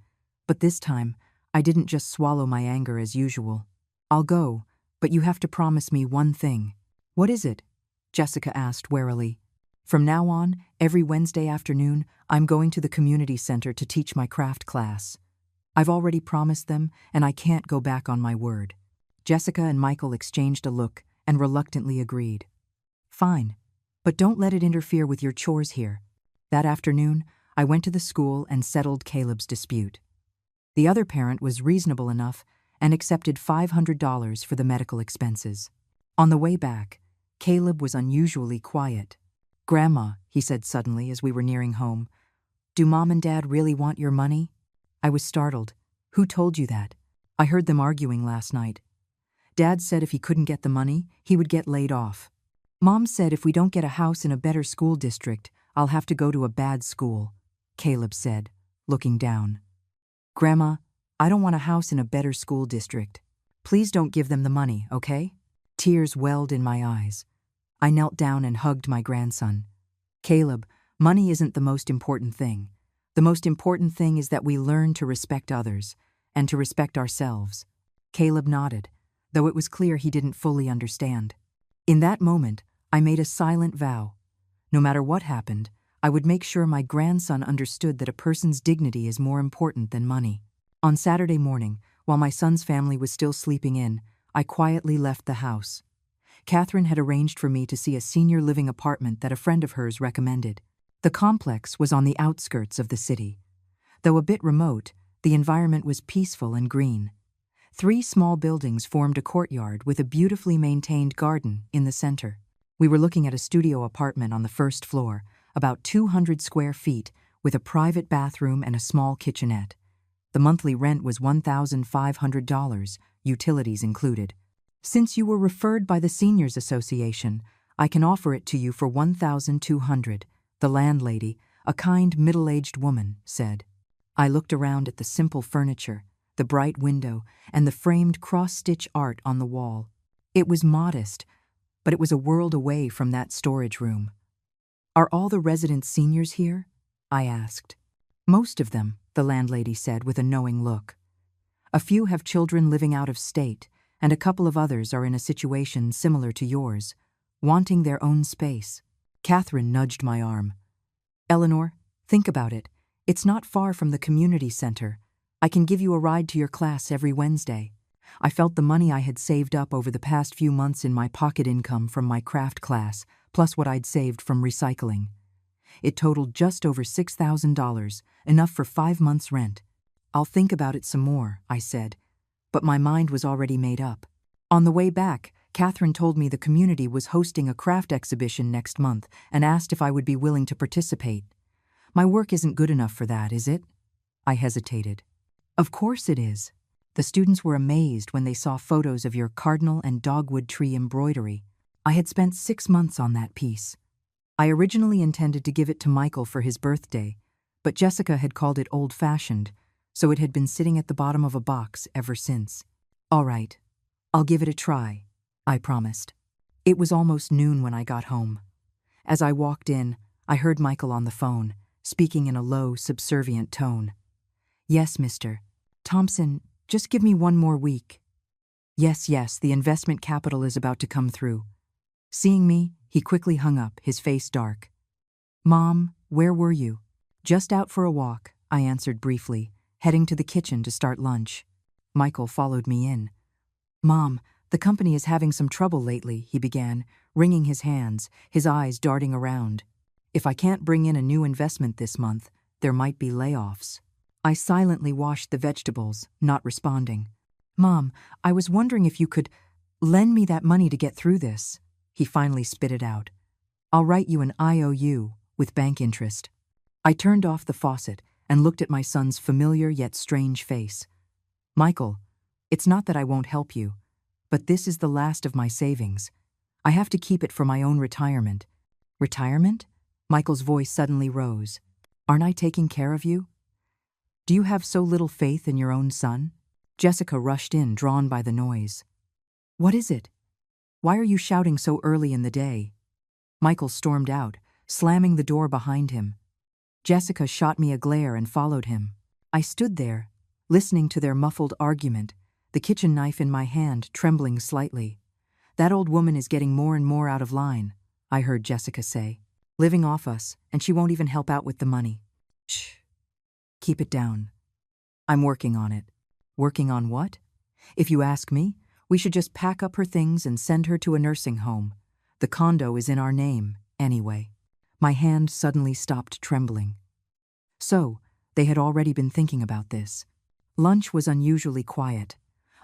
But this time, I didn't just swallow my anger as usual. I'll go, but you have to promise me one thing. What is it? Jessica asked warily. From now on, every Wednesday afternoon, I'm going to the community center to teach my craft class. I've already promised them, and I can't go back on my word. Jessica and Michael exchanged a look and reluctantly agreed. Fine, but don't let it interfere with your chores here. That afternoon, I went to the school and settled Caleb's dispute. The other parent was reasonable enough and accepted $500 for the medical expenses. On the way back, Caleb was unusually quiet. "Grandma," he said suddenly as we were nearing home, "do Mom and Dad really want your money?" I was startled. "Who told you that?" "I heard them arguing last night. Dad said if he couldn't get the money, he would get laid off. Mom said if we don't get a house in a better school district, I'll have to go to a bad school," Caleb said, looking down. "Grandma, I don't want a house in a better school district. Please don't give them the money, okay?" Tears welled in my eyes. I knelt down and hugged my grandson. "Caleb, money isn't the most important thing. The most important thing is that we learn to respect others and to respect ourselves." Caleb nodded, though it was clear he didn't fully understand. In that moment, I made a silent vow. No matter what happened, I would make sure my grandson understood that a person's dignity is more important than money. On Saturday morning, while my son's family was still sleeping in, I quietly left the house. Catherine had arranged for me to see a senior living apartment that a friend of hers recommended. The complex was on the outskirts of the city. Though a bit remote, the environment was peaceful and green. 3 small buildings formed a courtyard with a beautifully maintained garden in the center. We were looking at a studio apartment on the first floor, about 200 square feet, with a private bathroom and a small kitchenette. The monthly rent was $1,500, utilities included. Since you were referred by the Seniors Association, I can offer it to you for $1,200, the landlady, a kind middle-aged woman, said. I looked around at the simple furniture, the bright window, and the framed cross-stitch art on the wall. It was modest, but it was a world away from that storage room. Are all the resident seniors here? I asked. Most of them, the landlady said with a knowing look. A few have children living out of state, and a couple of others are in a situation similar to yours, wanting their own space. Catherine nudged my arm. Eleanor, think about it. It's not far from the community center. I can give you a ride to your class every Wednesday. I felt the money I had saved up over the past few months in my pocket income from my craft class, plus what I'd saved from recycling. It totaled just over $6,000, enough for 5 months' rent. I'll think about it some more, I said, but my mind was already made up. On the way back, Catherine told me the community was hosting a craft exhibition next month and asked if I would be willing to participate. My work isn't good enough for that, is it? I hesitated. Of course it is. The students were amazed when they saw photos of your cardinal and dogwood tree embroidery. I had spent 6 months on that piece. I originally intended to give it to Michael for his birthday, but Jessica had called it old-fashioned, so it had been sitting at the bottom of a box ever since. All right, I'll give it a try, I promised. It was almost noon when I got home. As I walked in, I heard Michael on the phone, speaking in a low, subservient tone. Yes, Mr. Thompson, just give me 1 more week. Yes, the investment capital is about to come through. Seeing me, he quickly hung up, his face dark. Mom, where were you? Just out for a walk, I answered briefly, heading to the kitchen to start lunch. Michael followed me in. Mom, the company is having some trouble lately, he began, wringing his hands, his eyes darting around. If I can't bring in a new investment this month, there might be layoffs. I silently washed the vegetables, not responding. Mom, I was wondering if you could lend me that money to get through this. He finally spit it out. I'll write you an IOU with bank interest. I turned off the faucet and looked at my son's familiar yet strange face. Michael, it's not that I won't help you, but this is the last of my savings. I have to keep it for my own retirement. Retirement? Michael's voice suddenly rose. Aren't I taking care of you? Do you have so little faith in your own son? Jessica rushed in, drawn by the noise. What is it? Why are you shouting so early in the day? Michael stormed out, slamming the door behind him. Jessica shot me a glare and followed him. I stood there, listening to their muffled argument, the kitchen knife in my hand trembling slightly. That old woman is getting more and more out of line, I heard Jessica say. Living off us, and she won't even help out with the money. Shh. Keep it down. I'm working on it. Working on what? If you ask me, we should just pack up her things and send her to a nursing home. The condo is in our name, anyway. My hand suddenly stopped trembling. So, they had already been thinking about this. Lunch was unusually quiet.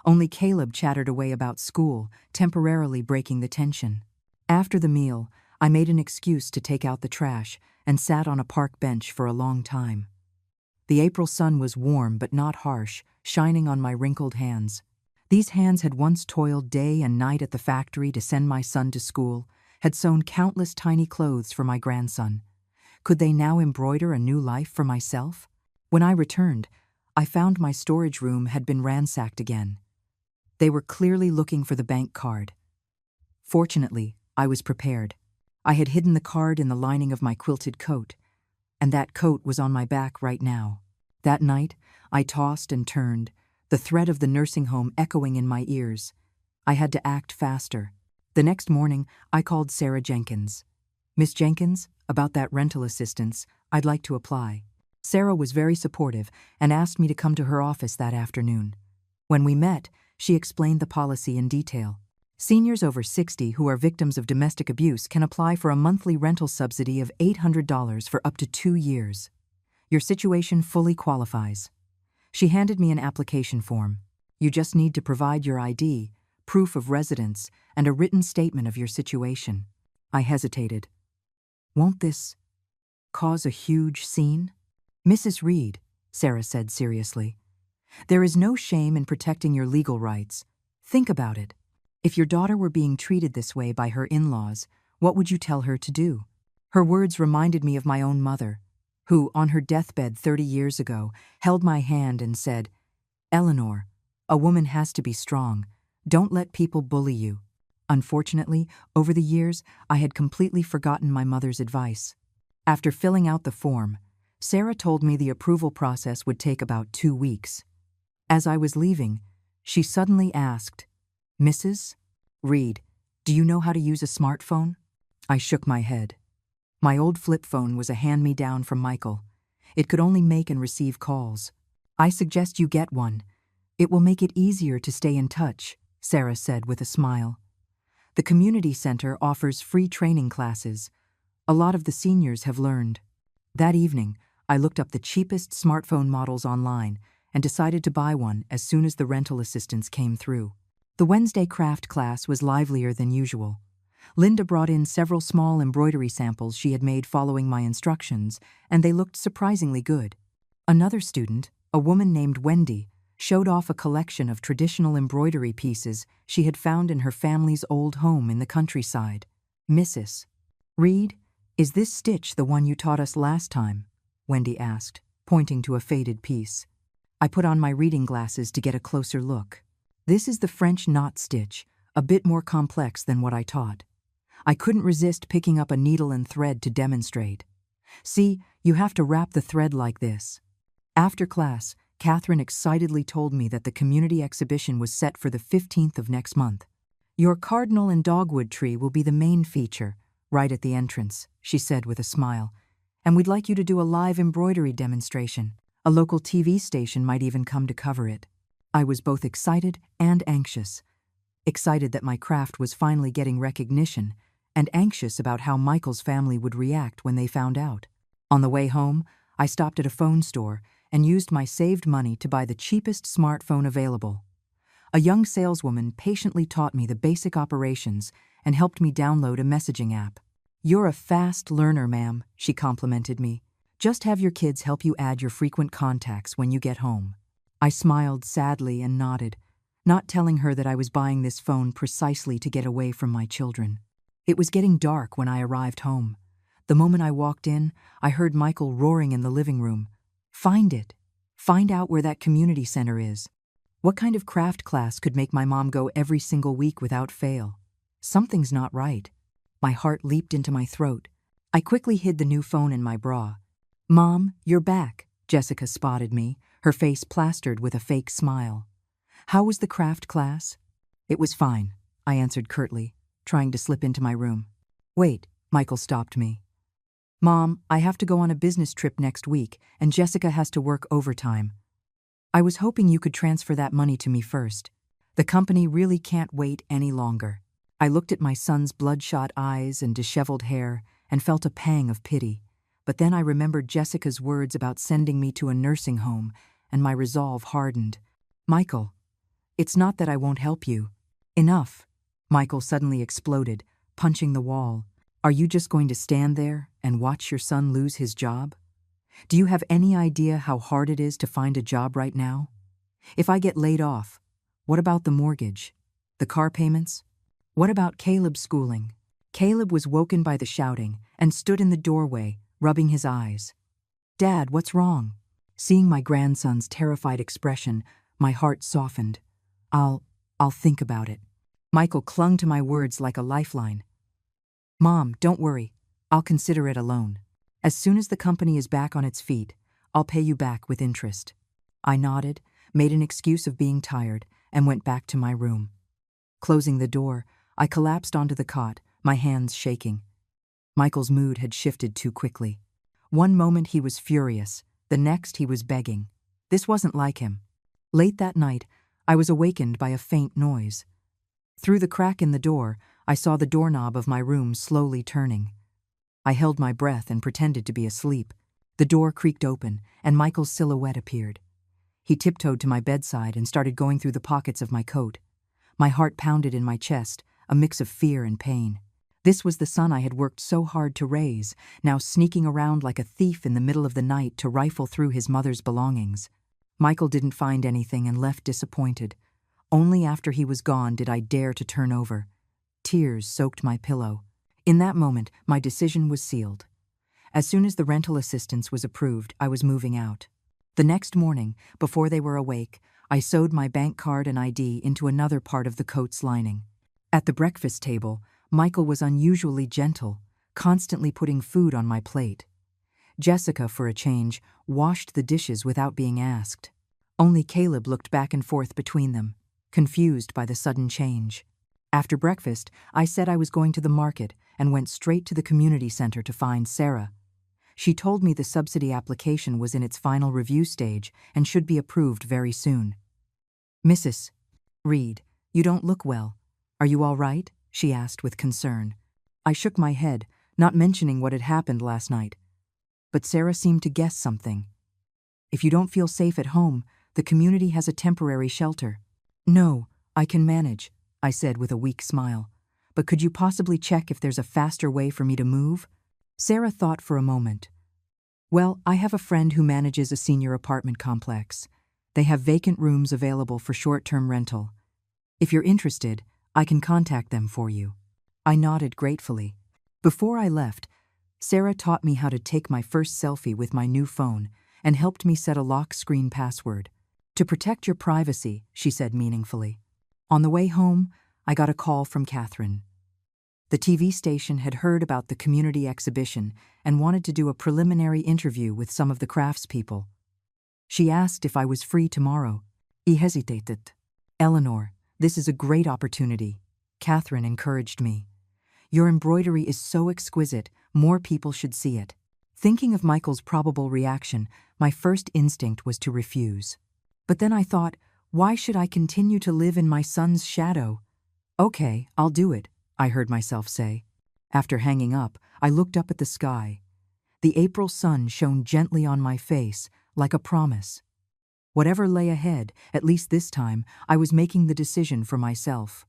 Only Caleb chattered away about school, temporarily breaking the tension. After the meal, I made an excuse to take out the trash and sat on a park bench for a long time. The April sun was warm but not harsh, shining on my wrinkled hands. These hands had once toiled day and night at the factory to send my son to school, had sewn countless tiny clothes for my grandson. Could they now embroider a new life for myself? When I returned, I found my storage room had been ransacked again. They were clearly looking for the bank card. Fortunately, I was prepared. I had hidden the card in the lining of my quilted coat, and that coat was on my back right now. That night, I tossed and turned, the threat of the nursing home echoing in my ears. I had to act faster. The next morning, I called Sarah Jenkins. Miss Jenkins, about that rental assistance, I'd like to apply. Sarah was very supportive and asked me to come to her office that afternoon. When we met, she explained the policy in detail. Seniors over 60 who are victims of domestic abuse can apply for a monthly rental subsidy of $800 for up to 2 years. Your situation fully qualifies. She handed me an application form. You just need to provide your ID, proof of residence, and a written statement of your situation. I hesitated. Won't this cause a huge scene? Mrs. Reed, Sarah said seriously, there is no shame in protecting your legal rights. Think about it. If your daughter were being treated this way by her in-laws, what would you tell her to do? Her words reminded me of my own mother, who, on her deathbed 30 years ago, held my hand and said, Eleanor, a woman has to be strong. Don't let people bully you. Unfortunately, over the years, I had completely forgotten my mother's advice. After filling out the form, Sarah told me the approval process would take about 2 weeks. As I was leaving, she suddenly asked, Mrs. Reed, do you know how to use a smartphone? I shook my head. My old flip phone was a hand-me-down from Michael. It could only make and receive calls. I suggest you get one. It will make it easier to stay in touch, Sarah said with a smile. The community center offers free training classes. A lot of the seniors have learned. That evening, I looked up the cheapest smartphone models online and decided to buy one as soon as the rental assistance came through. The Wednesday craft class was livelier than usual. Linda brought in several small embroidery samples she had made following my instructions, and they looked surprisingly good. Another student, a woman named Wendy, showed off a collection of traditional embroidery pieces she had found in her family's old home in the countryside. Mrs. Reed, is this stitch the one you taught us last time? Wendy asked, pointing to a faded piece. I put on my reading glasses to get a closer look. This is the French knot stitch, a bit more complex than what I taught. I couldn't resist picking up a needle and thread to demonstrate. See, you have to wrap the thread like this. After class, Catherine excitedly told me that the community exhibition was set for the 15th of next month. Your cardinal and dogwood tree will be the main feature, right at the entrance, she said with a smile. And we'd like you to do a live embroidery demonstration. A local TV station might even come to cover it. I was both excited and anxious. Excited that my craft was finally getting recognition, and anxious about how Michael's family would react when they found out. On the way home, I stopped at a phone store and used my saved money to buy the cheapest smartphone available. A young saleswoman patiently taught me the basic operations and helped me download a messaging app. You're a fast learner, ma'am, she complimented me. Just have your kids help you add your frequent contacts when you get home. I smiled sadly and nodded, not telling her that I was buying this phone precisely to get away from my children. It was getting dark when I arrived home. The moment I walked in, I heard Michael roaring in the living room. Find it. Find out where that community center is. What kind of craft class could make my mom go every single week without fail? Something's not right. My heart leaped into my throat. I quickly hid the new phone in my bra. Mom, you're back, Jessica spotted me, her face plastered with a fake smile. How was the craft class? It was fine, I answered curtly, trying to slip into my room. Wait, Michael stopped me. Mom, I have to go on a business trip next week, and Jessica has to work overtime. I was hoping you could transfer that money to me first. The company really can't wait any longer. I looked at my son's bloodshot eyes and disheveled hair and felt a pang of pity. But then I remembered Jessica's words about sending me to a nursing home, and my resolve hardened. Michael, it's not that I won't help you. Enough. Michael suddenly exploded, punching the wall. Are you just going to stand there and watch your son lose his job? Do you have any idea how hard it is to find a job right now? If I get laid off, what about the mortgage? The car payments? What about Caleb's schooling? Caleb was woken by the shouting and stood in the doorway, rubbing his eyes. Dad, what's wrong? Seeing my grandson's terrified expression, my heart softened. I'll think about it. Michael clung to my words like a lifeline. Mom, don't worry. I'll consider it a loan. As soon as the company is back on its feet, I'll pay you back with interest. I nodded, made an excuse of being tired, and went back to my room. Closing the door, I collapsed onto the cot, my hands shaking. Michael's mood had shifted too quickly. One moment he was furious, the next he was begging. This wasn't like him. Late that night, I was awakened by a faint noise. Through the crack in the door, I saw the doorknob of my room slowly turning. I held my breath and pretended to be asleep. The door creaked open, and Michael's silhouette appeared. He tiptoed to my bedside and started going through the pockets of my coat. My heart pounded in my chest, a mix of fear and pain. This was the son I had worked so hard to raise, now sneaking around like a thief in the middle of the night to rifle through his mother's belongings. Michael didn't find anything and left disappointed. Only after he was gone did I dare to turn over. Tears soaked my pillow. In that moment, my decision was sealed. As soon as the rental assistance was approved, I was moving out. The next morning, before they were awake, I sewed my bank card and ID into another part of the coat's lining. At the breakfast table, Michael was unusually gentle, constantly putting food on my plate. Jessica, for a change, washed the dishes without being asked. Only Caleb looked back and forth between them, confused by the sudden change. After breakfast, I said I was going to the market and went straight to the community center to find Sarah. She told me the subsidy application was in its final review stage and should be approved very soon. "Mrs. Reed, you don't look well. Are you all right?" she asked with concern. I shook my head, not mentioning what had happened last night. But Sarah seemed to guess something. "If you don't feel safe at home, the community has a temporary shelter." "No, I can manage," I said with a weak smile. "But could you possibly check if there's a faster way for me to move?" Sarah thought for a moment. "Well, I have a friend who manages a senior apartment complex. They have vacant rooms available for short-term rental. If you're interested, I can contact them for you." I nodded gratefully. Before I left, Sarah taught me how to take my first selfie with my new phone and helped me set a lock screen password. "To protect your privacy," she said meaningfully. On the way home, I got a call from Catherine. The TV station had heard about the community exhibition and wanted to do a preliminary interview with some of the craftspeople. She asked if I was free tomorrow. I hesitated. "Eleanor, this is a great opportunity," Catherine encouraged me. "Your embroidery is so exquisite, more people should see it." Thinking of Michael's probable reaction, my first instinct was to refuse. But then I thought, why should I continue to live in my son's shadow? "Okay, I'll do it," I heard myself say. After hanging up, I looked up at the sky. The April sun shone gently on my face, like a promise. Whatever lay ahead, at least this time, I was making the decision for myself.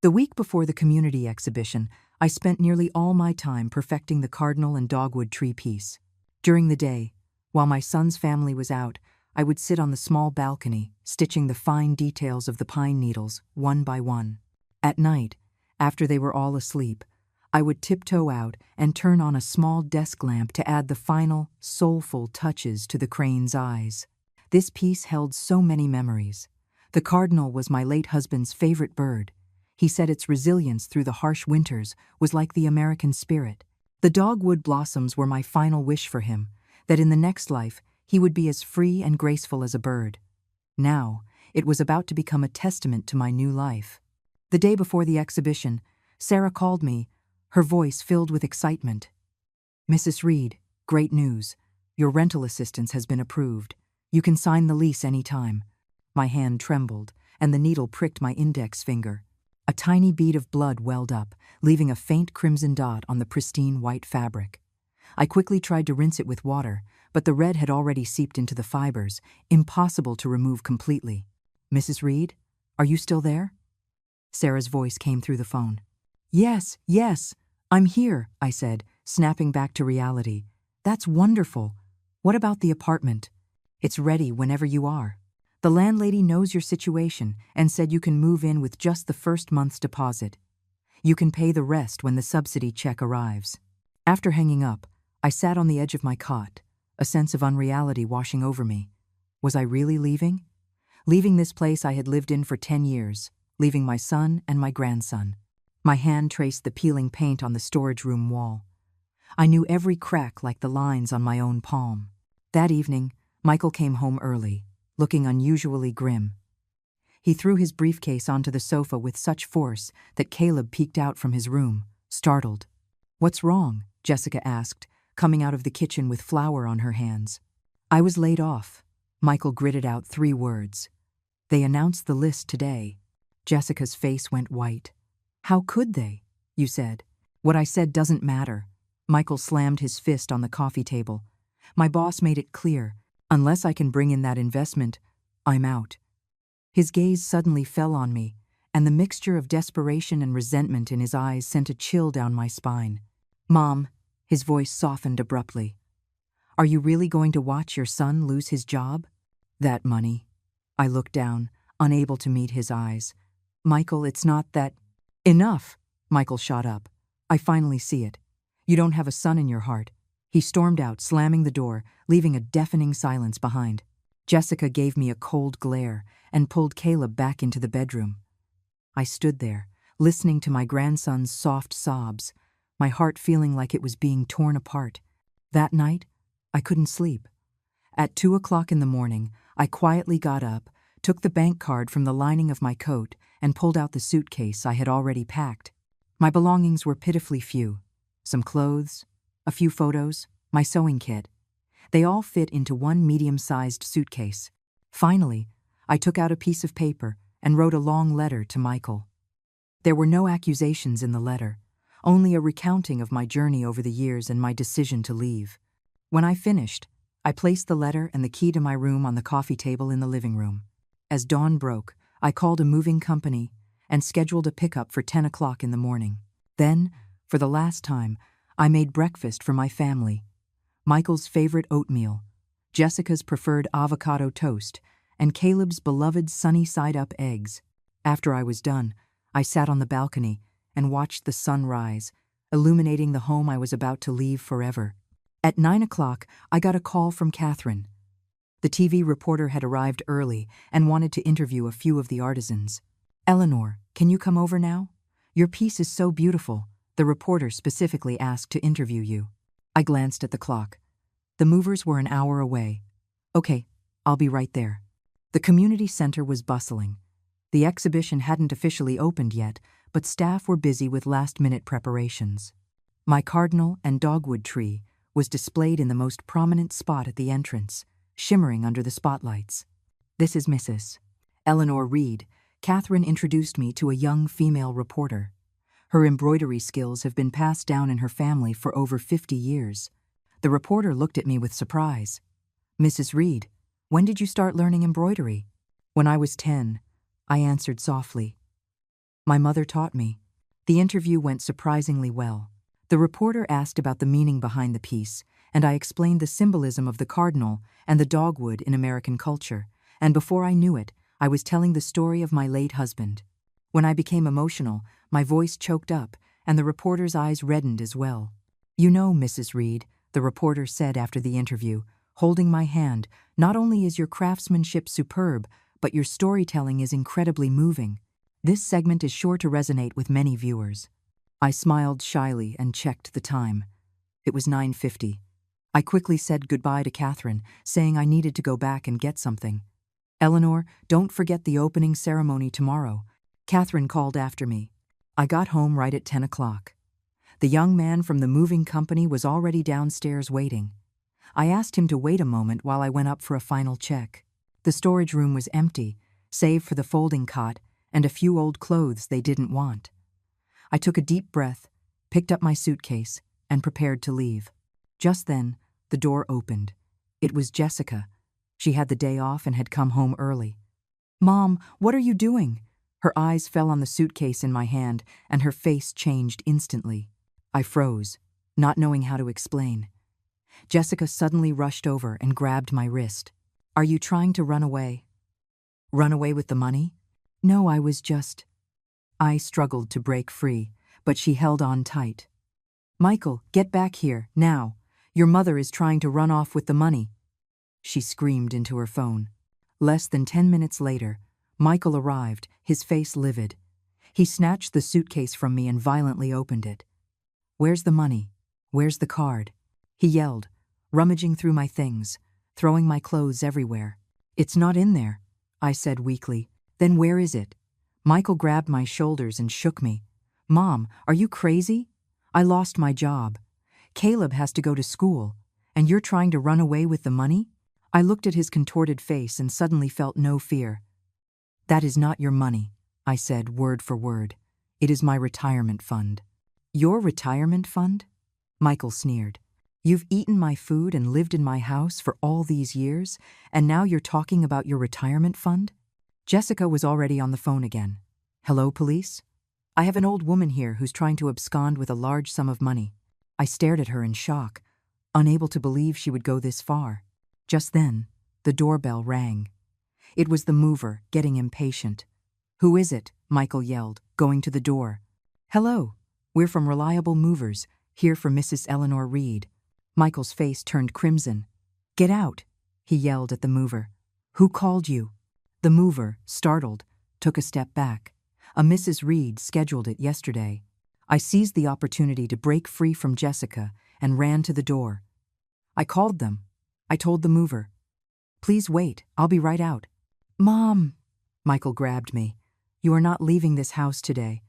The week before the community exhibition, I spent nearly all my time perfecting the cardinal and dogwood tree piece. During the day, while my son's family was out, I would sit on the small balcony, stitching the fine details of the pine needles, one by one. At night, after they were all asleep, I would tiptoe out and turn on a small desk lamp to add the final, soulful touches to the crane's eyes. This piece held so many memories. The cardinal was my late husband's favorite bird. He said its resilience through the harsh winters was like the American spirit. The dogwood blossoms were my final wish for him, that in the next life he would be as free and graceful as a bird. Now, it was about to become a testament to my new life. The day before the exhibition, Sarah called me, her voice filled with excitement. "Mrs. Reed, great news. Your rental assistance has been approved. You can sign the lease any time." My hand trembled, and the needle pricked my index finger. A tiny bead of blood welled up, leaving a faint crimson dot on the pristine white fabric. I quickly tried to rinse it with water, but the red had already seeped into the fibers, impossible to remove completely. "Mrs. Reed, are you still there?" Sarah's voice came through the phone. Yes, I'm here," I said, snapping back to reality. "That's wonderful. What about the apartment?" "It's ready whenever you are. The landlady knows your situation and said you can move in with just the first month's deposit. You can pay the rest when the subsidy check arrives." After hanging up, I sat on the edge of my cot, a sense of unreality washing over me. Was I really leaving? Leaving this place I had lived in for 10 years, leaving my son and my grandson. My hand traced the peeling paint on the storage room wall. I knew every crack like the lines on my own palm. That evening, Michael came home early, looking unusually grim. He threw his briefcase onto the sofa with such force that Caleb peeked out from his room, startled. "What's wrong?" Jessica asked, coming out of the kitchen with flour on her hands. "I was laid off." Michael gritted out 3 words. "They announced the list today." Jessica's face went white. "How could they?" "You said." "What I said doesn't matter." Michael slammed his fist on the coffee table. "My boss made it clear. Unless I can bring in that investment, I'm out." His gaze suddenly fell on me, and the mixture of desperation and resentment in his eyes sent a chill down my spine. "Mom," his voice softened abruptly. "Are you really going to watch your son lose his job?" "That money." I looked down, unable to meet his eyes. "Michael, it's not that—" "Enough!" Michael shot up. "I finally see it. You don't have a son in your heart." He stormed out, slamming the door, leaving a deafening silence behind. Jessica gave me a cold glare and pulled Caleb back into the bedroom. I stood there, listening to my grandson's soft sobs, my heart feeling like it was being torn apart. That night, I couldn't sleep. At 2 o'clock in the morning, I quietly got up, took the bank card from the lining of my coat, and pulled out the suitcase I had already packed. My belongings were pitifully few. Some clothes, a few photos, my sewing kit. They all fit into one medium-sized suitcase. Finally, I took out a piece of paper and wrote a long letter to Michael. There were no accusations in the letter, only a recounting of my journey over the years and my decision to leave. When I finished, I placed the letter and the key to my room on the coffee table in the living room. As dawn broke, I called a moving company and scheduled a pickup for 10 o'clock in the morning. Then, for the last time, I made breakfast for my family. Michael's favorite oatmeal, Jessica's preferred avocado toast, and Caleb's beloved sunny-side-up eggs. After I was done, I sat on the balcony and watched the sun rise, illuminating the home I was about to leave forever. At 9 o'clock, I got a call from Catherine. The TV reporter had arrived early and wanted to interview a few of the artisans. "Eleanor, can you come over now? Your piece is so beautiful. The reporter specifically asked to interview you." I glanced at the clock. The movers were an hour away. "Okay, I'll be right there." The community center was bustling. The exhibition hadn't officially opened yet, but staff were busy with last-minute preparations. My cardinal and dogwood tree was displayed in the most prominent spot at the entrance, shimmering under the spotlights. "This is Mrs. Eleanor Reed." Catherine introduced me to a young female reporter. Her embroidery skills have been passed down in her family for over 50 years. The reporter looked at me with surprise. "Mrs. Reed, when did you start learning embroidery?" "When I was 10, I answered softly. "My mother taught me." The interview went surprisingly well. The reporter asked about the meaning behind the piece, and I explained the symbolism of the cardinal and the dogwood in American culture, and before I knew it, I was telling the story of my late husband. When I became emotional, my voice choked up, and the reporter's eyes reddened as well. "You know, Mrs. Reed," the reporter said after the interview, holding my hand, "not only is your craftsmanship superb, but your storytelling is incredibly moving. This segment is sure to resonate with many viewers." I smiled shyly and checked the time. It was 9:50. I quickly said goodbye to Catherine, saying I needed to go back and get something. "Eleanor, don't forget the opening ceremony tomorrow," Catherine called after me. I got home right at 10 o'clock. The young man from the moving company was already downstairs waiting. I asked him to wait a moment while I went up for a final check. The storage room was empty, save for the folding cot and a few old clothes they didn't want. I took a deep breath, picked up my suitcase, and prepared to leave. Just then, the door opened. It was Jessica. She had the day off and had come home early. "Mom, what are you doing?" Her eyes fell on the suitcase in my hand, and her face changed instantly. I froze, not knowing how to explain. Jessica suddenly rushed over and grabbed my wrist. "Are you trying to run away?" "Run away with the money?" "No, I was just—" I struggled to break free, but she held on tight. "Michael, get back here, now. Your mother is trying to run off with the money," she screamed into her phone. Less than 10 minutes later, Michael arrived, his face livid. He snatched the suitcase from me and violently opened it. "Where's the money? Where's the card?" he yelled, rummaging through my things, throwing my clothes everywhere. "It's not in there," I said weakly. "Then where is it?" Michael grabbed my shoulders and shook me. "Mom, are you crazy? I lost my job. Caleb has to go to school, and you're trying to run away with the money?" I looked at his contorted face and suddenly felt no fear. "That is not your money," I said word for word. "It is my retirement fund." "Your retirement fund?" Michael sneered. "You've eaten my food and lived in my house for all these years, and now you're talking about your retirement fund?" Jessica was already on the phone again. Hello, police? I have an old woman here who's trying to abscond with a large sum of money. I stared at her in shock, unable to believe she would go this far. Just then, the doorbell rang. It was the mover, getting impatient. "Who is it?" Michael yelled, going to the door. "Hello, we're from Reliable Movers, here for Mrs. Eleanor Reed." Michael's face turned crimson. "Get out," he yelled at the mover. "Who called you?" The mover, startled, took a step back. "A Mrs. Reed scheduled it yesterday." I seized the opportunity to break free from Jessica and ran to the door. "I called them," I told the mover. "Please wait, I'll be right out." "Mom!" Michael grabbed me. "You are not leaving this house today."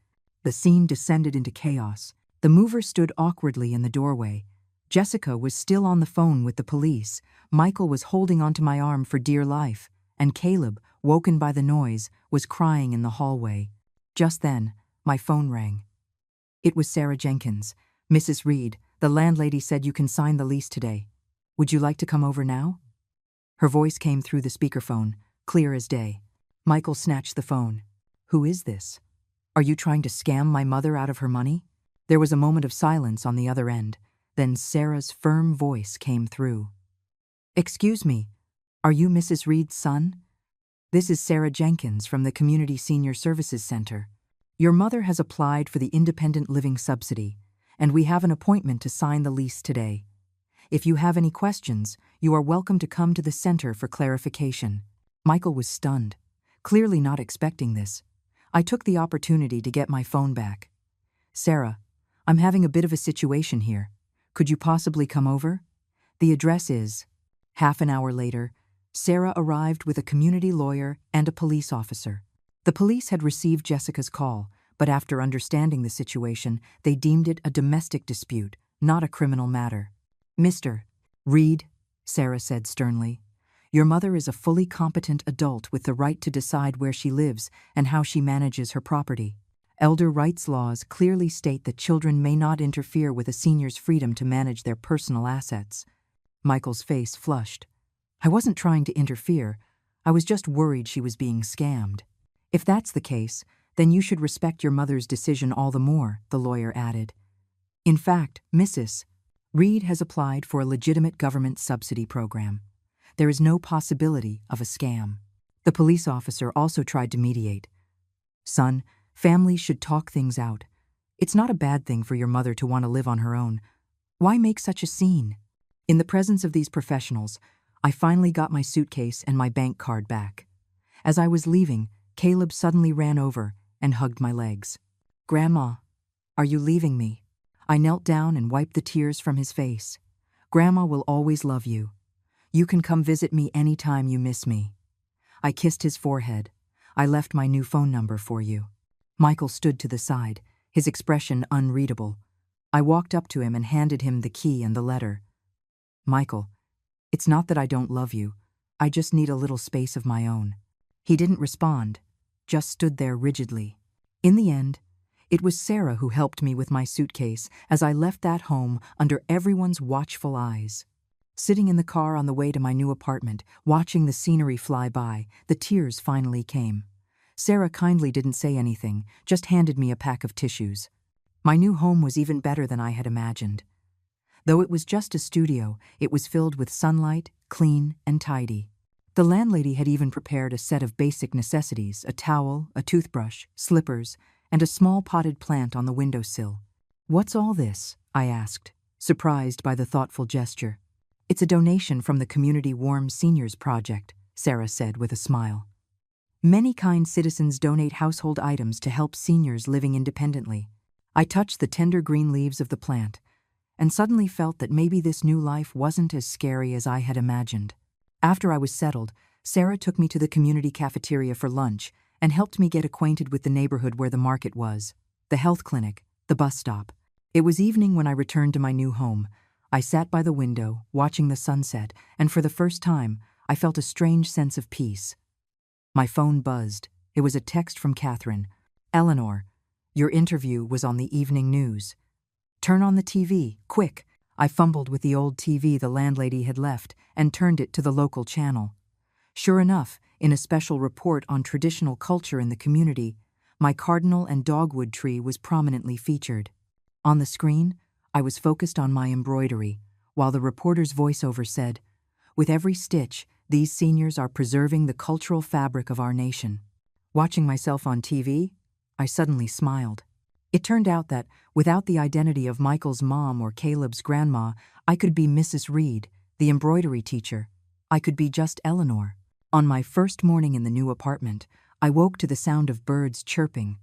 The scene descended into chaos. The mover stood awkwardly in the doorway. Jessica was still on the phone with the police. Michael was holding onto my arm for dear life, and Caleb, woken by the noise, was crying in the hallway. Just then, my phone rang. It was Sarah Jenkins. "Mrs. Reed, the landlady said you can sign the lease today. Would you like to come over now?" Her voice came through the speakerphone, clear as day. Michael snatched the phone. "Who is this? Are you trying to scam my mother out of her money?" There was a moment of silence on the other end. Then Sarah's firm voice came through. "Excuse me, are you Mrs. Reed's son? This is Sarah Jenkins from the Community Senior Services Center. Your mother has applied for the Independent Living Subsidy, and we have an appointment to sign the lease today. If you have any questions, you are welcome to come to the center for clarification." Michael was stunned, clearly not expecting this. I took the opportunity to get my phone back. "Sarah, I'm having a bit of a situation here. Could you possibly come over? The address is..." Half an hour later, Sarah arrived with a community lawyer and a police officer. The police had received Jessica's call, but after understanding the situation, they deemed it a domestic dispute, not a criminal matter. "Mr. Reed," Sarah said sternly, "your mother is a fully competent adult with the right to decide where she lives and how she manages her property. Elder rights laws clearly state that children may not interfere with a senior's freedom to manage their personal assets." Michael's face flushed. "I wasn't trying to interfere. I was just worried she was being scammed." "If that's the case, then you should respect your mother's decision all the more," the lawyer added. "In fact, Mrs. Reed has applied for a legitimate government subsidy program. There is no possibility of a scam." The police officer also tried to mediate. "Son, families should talk things out. It's not a bad thing for your mother to want to live on her own. Why make such a scene?" In the presence of these professionals, I finally got my suitcase and my bank card back. As I was leaving, Caleb suddenly ran over and hugged my legs. "Grandma, are you leaving me?" I knelt down and wiped the tears from his face. "Grandma will always love you. You can come visit me anytime you miss me." I kissed his forehead. "I left my new phone number for you." Michael stood to the side, his expression unreadable. I walked up to him and handed him the key and the letter. "Michael, it's not that I don't love you. I just need a little space of my own." He didn't respond, just stood there rigidly. In the end, it was Sarah who helped me with my suitcase as I left that home under everyone's watchful eyes. Sitting in the car on the way to my new apartment, watching the scenery fly by, the tears finally came. Sarah kindly didn't say anything, just handed me a pack of tissues. My new home was even better than I had imagined. Though it was just a studio, it was filled with sunlight, clean and tidy. The landlady had even prepared a set of basic necessities: a towel, a toothbrush, slippers, and a small potted plant on the windowsill. "What's all this?" I asked, surprised by the thoughtful gesture. "It's a donation from the Community Warm Seniors Project," Sarah said with a smile. "Many kind citizens donate household items to help seniors living independently." I touched the tender green leaves of the plant, and suddenly felt that maybe this new life wasn't as scary as I had imagined. After I was settled, Sarah took me to the community cafeteria for lunch and helped me get acquainted with the neighborhood where the market was, the health clinic, the bus stop. It was evening when I returned to my new home. I sat by the window, watching the sunset, and for the first time, I felt a strange sense of peace. My phone buzzed. It was a text from Catherine. "Eleanor, your interview was on the evening news. Turn on the TV, quick." I fumbled with the old TV the landlady had left and turned it to the local channel. Sure enough, in a special report on traditional culture in the community, My cardinal and dogwood tree was prominently featured. On the screen, I was focused on my embroidery, while the reporter's voiceover said, "With every stitch, these seniors are preserving the cultural fabric of our nation." Watching myself on TV, I suddenly smiled. It turned out that, without the identity of Michael's mom or Caleb's grandma, I could be Mrs. Reed, the embroidery teacher. I could be just Eleanor. On my first morning in the new apartment, I woke to the sound of birds chirping.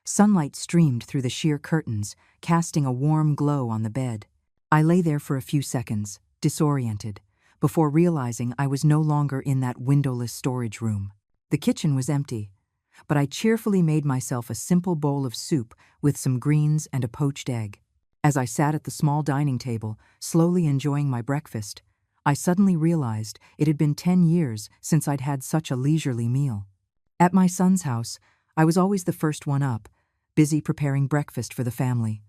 Sunlight streamed through the sheer curtains, casting a warm glow on the bed. I lay there for a few seconds, disoriented, before realizing I was no longer in that windowless storage room. The kitchen was empty, but I cheerfully made myself a simple bowl of soup with some greens and a poached egg. As I sat at the small dining table, slowly enjoying my breakfast, I suddenly realized it had been 10 years since I'd had such a leisurely meal. At my son's house, I was always the first one up, busy preparing breakfast for the family.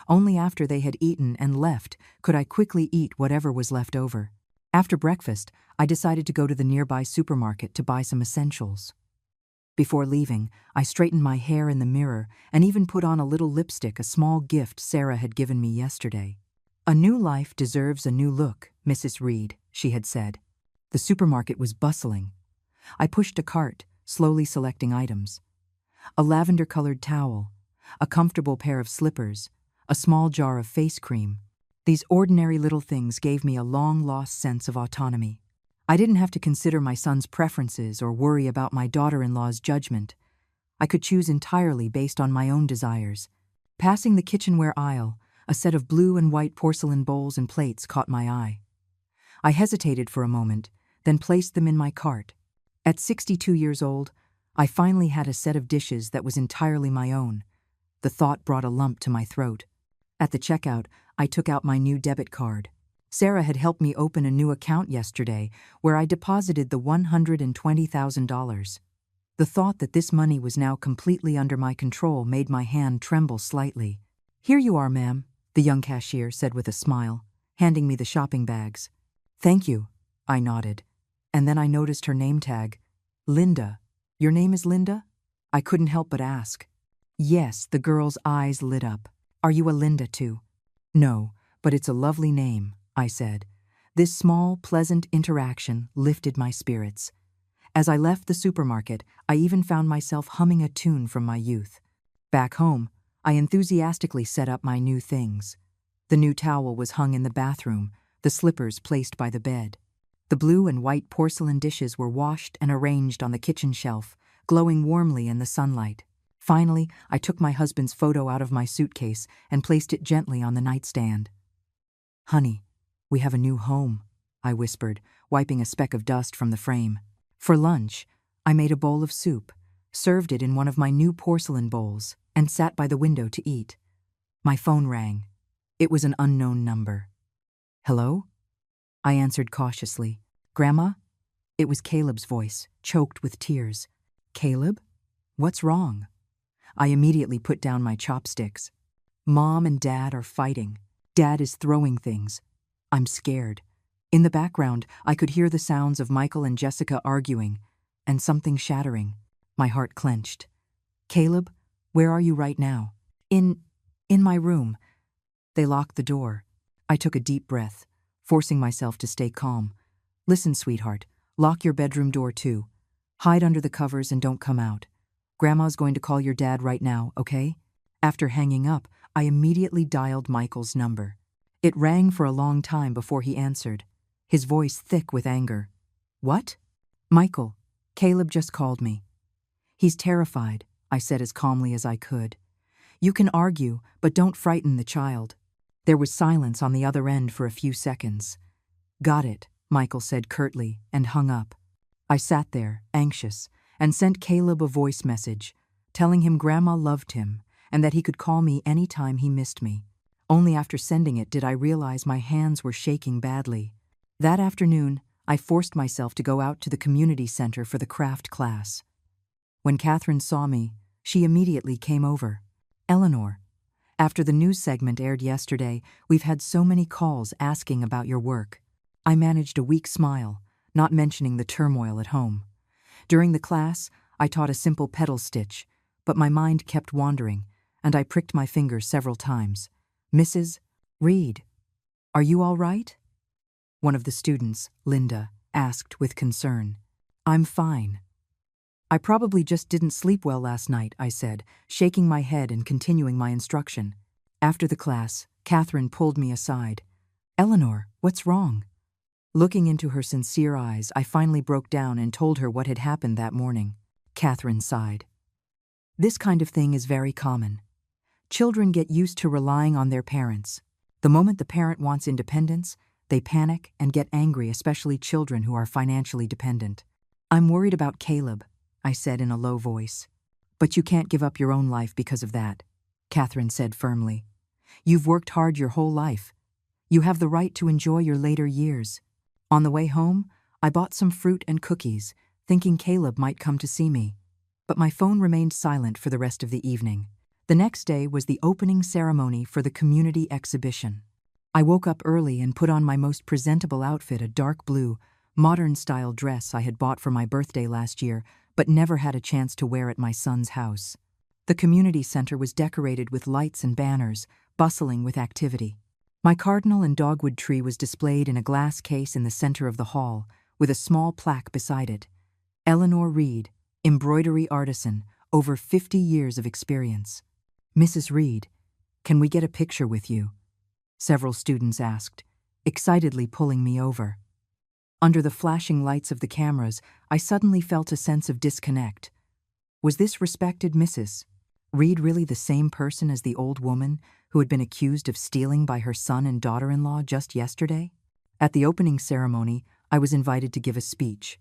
Only after they had eaten and left could I quickly eat whatever was left over. After breakfast, I decided to go to the nearby supermarket to buy some essentials. Before leaving, I straightened my hair in the mirror and even put on a little lipstick, a small gift Sarah had given me yesterday. "A new life deserves a new look, Mrs. Reed," she had said. The supermarket was bustling. I pushed a cart, slowly selecting items. A lavender-colored towel, a comfortable pair of slippers, a small jar of face cream. These ordinary little things gave me a long-lost sense of autonomy. I didn't have to consider my son's preferences or worry about my daughter-in-law's judgment. I could choose entirely based on my own desires. Passing the kitchenware aisle, a set of blue and white porcelain bowls and plates caught my eye. I hesitated for a moment, then placed them in my cart. At 62 years old, I finally had a set of dishes that was entirely my own. The thought brought a lump to my throat. At the checkout, I took out my new debit card. Sarah had helped me open a new account yesterday where I deposited the $120,000. The thought that this money was now completely under my control made my hand tremble slightly. "Here you are, ma'am," the young cashier said with a smile, handing me the shopping bags. "Thank you," I nodded. And then I noticed her name tag. "Linda. Your name is Linda?" I couldn't help but ask. Yes, the girl's eyes lit up. "Are you a Linda too?" "No, but it's a lovely name," I said. This small, pleasant interaction lifted my spirits. As I left the supermarket, I even found myself humming a tune from my youth. Back home, I enthusiastically set up my new things. The new towel was hung in the bathroom, the slippers placed by the bed. The blue and white porcelain dishes were washed and arranged on the kitchen shelf, glowing warmly in the sunlight. Finally, I took my husband's photo out of my suitcase and placed it gently on the nightstand. "Honey, we have a new home," I whispered, wiping a speck of dust from the frame. For lunch, I made a bowl of soup, served it in one of my new porcelain bowls, and sat by the window to eat. My phone rang. It was an unknown number. "Hello?" I answered cautiously. "Grandma?" It was Caleb's voice, choked with tears. "Caleb? What's wrong?" I immediately put down my chopsticks. "Mom and Dad are fighting. Dad is throwing things. I'm scared." In the background, I could hear the sounds of Michael and Jessica arguing, and something shattering. My heart clenched. "Caleb, where are you right now?" In my room." They locked the door. I took a deep breath, forcing myself to stay calm. "Listen, sweetheart, lock your bedroom door too. Hide under the covers and don't come out. Grandma's going to call your dad right now, okay?" After hanging up, I immediately dialed Michael's number. It rang for a long time before he answered, his voice thick with anger. "What?" "Michael, Caleb just called me." "He's terrified," I said as calmly as I could. "You can argue, but don't frighten the child." There was silence on the other end for a few seconds. "Got it," Michael said curtly, and hung up. I sat there, anxious, and sent Caleb a voice message, telling him Grandma loved him and that he could call me any time he missed me. Only after sending it did I realize my hands were shaking badly. That afternoon, I forced myself to go out to the community center for the craft class. When Catherine saw me, she immediately came over. "Eleanor, after the news segment aired yesterday, we've had so many calls asking about your work." I managed a weak smile, not mentioning the turmoil at home. During the class, I taught a simple pedal stitch, but my mind kept wandering, and I pricked my finger several times. "Mrs. Reed, are you all right?" One of the students, Linda, asked with concern. "I'm fine." "I probably just didn't sleep well last night," I said, shaking my head and continuing my instruction. After the class, Catherine pulled me aside. "Eleanor, what's wrong?" Looking into her sincere eyes, I finally broke down and told her what had happened that morning. Catherine sighed. "This kind of thing is very common. Children get used to relying on their parents. The moment the parent wants independence, they panic and get angry, especially children who are financially dependent. I'm worried about Caleb," I said in a low voice. "But you can't give up your own life because of that," Catherine said firmly. "You've worked hard your whole life. You have the right to enjoy your later years." On the way home, I bought some fruit and cookies, thinking Caleb might come to see me. But my phone remained silent for the rest of the evening. The next day was the opening ceremony for the community exhibition. I woke up early and put on my most presentable outfit, a dark blue, modern-style dress I had bought for my birthday last year, but never had a chance to wear at my son's house. The community center was decorated with lights and banners, bustling with activity. My cardinal and dogwood tree was displayed in a glass case in the center of the hall, with a small plaque beside it. Eleanor Reed, embroidery artisan, over 50 years of experience. "Mrs. Reed, can we get a picture with you?" several students asked, excitedly pulling me over. Under the flashing lights of the cameras, I suddenly felt a sense of disconnect. Was this respected Mrs. Reed really the same person as the old woman who had been accused of stealing by her son and daughter-in-law just yesterday? At the opening ceremony, I was invited to give a speech.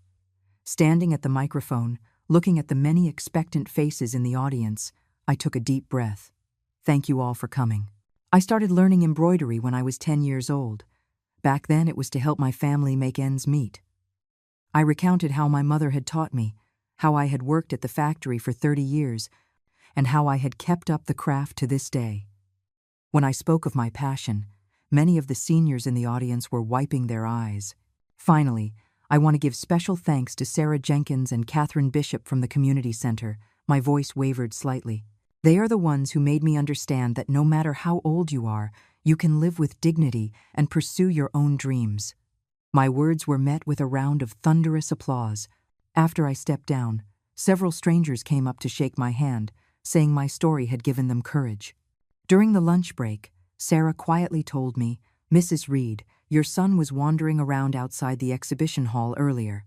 Standing at the microphone, looking at the many expectant faces in the audience, I took a deep breath. "Thank you all for coming. I started learning embroidery when I was 10 years old. Back then it was to help my family make ends meet. I recounted how my mother had taught me, how I had worked at the factory for 30 years, and how I had kept up the craft to this day. When I spoke of my passion, many of the seniors in the audience were wiping their eyes. Finally, I want to give special thanks to Sarah Jenkins and Catherine Bishop from the community center. My voice wavered slightly. They are the ones who made me understand that no matter how old you are, you can live with dignity and pursue your own dreams. My words were met with a round of thunderous applause. After I stepped down, several strangers came up to shake my hand, saying my story had given them courage. During the lunch break, Sarah quietly told me, "Mrs. Reed, your son was wandering around outside the exhibition hall earlier."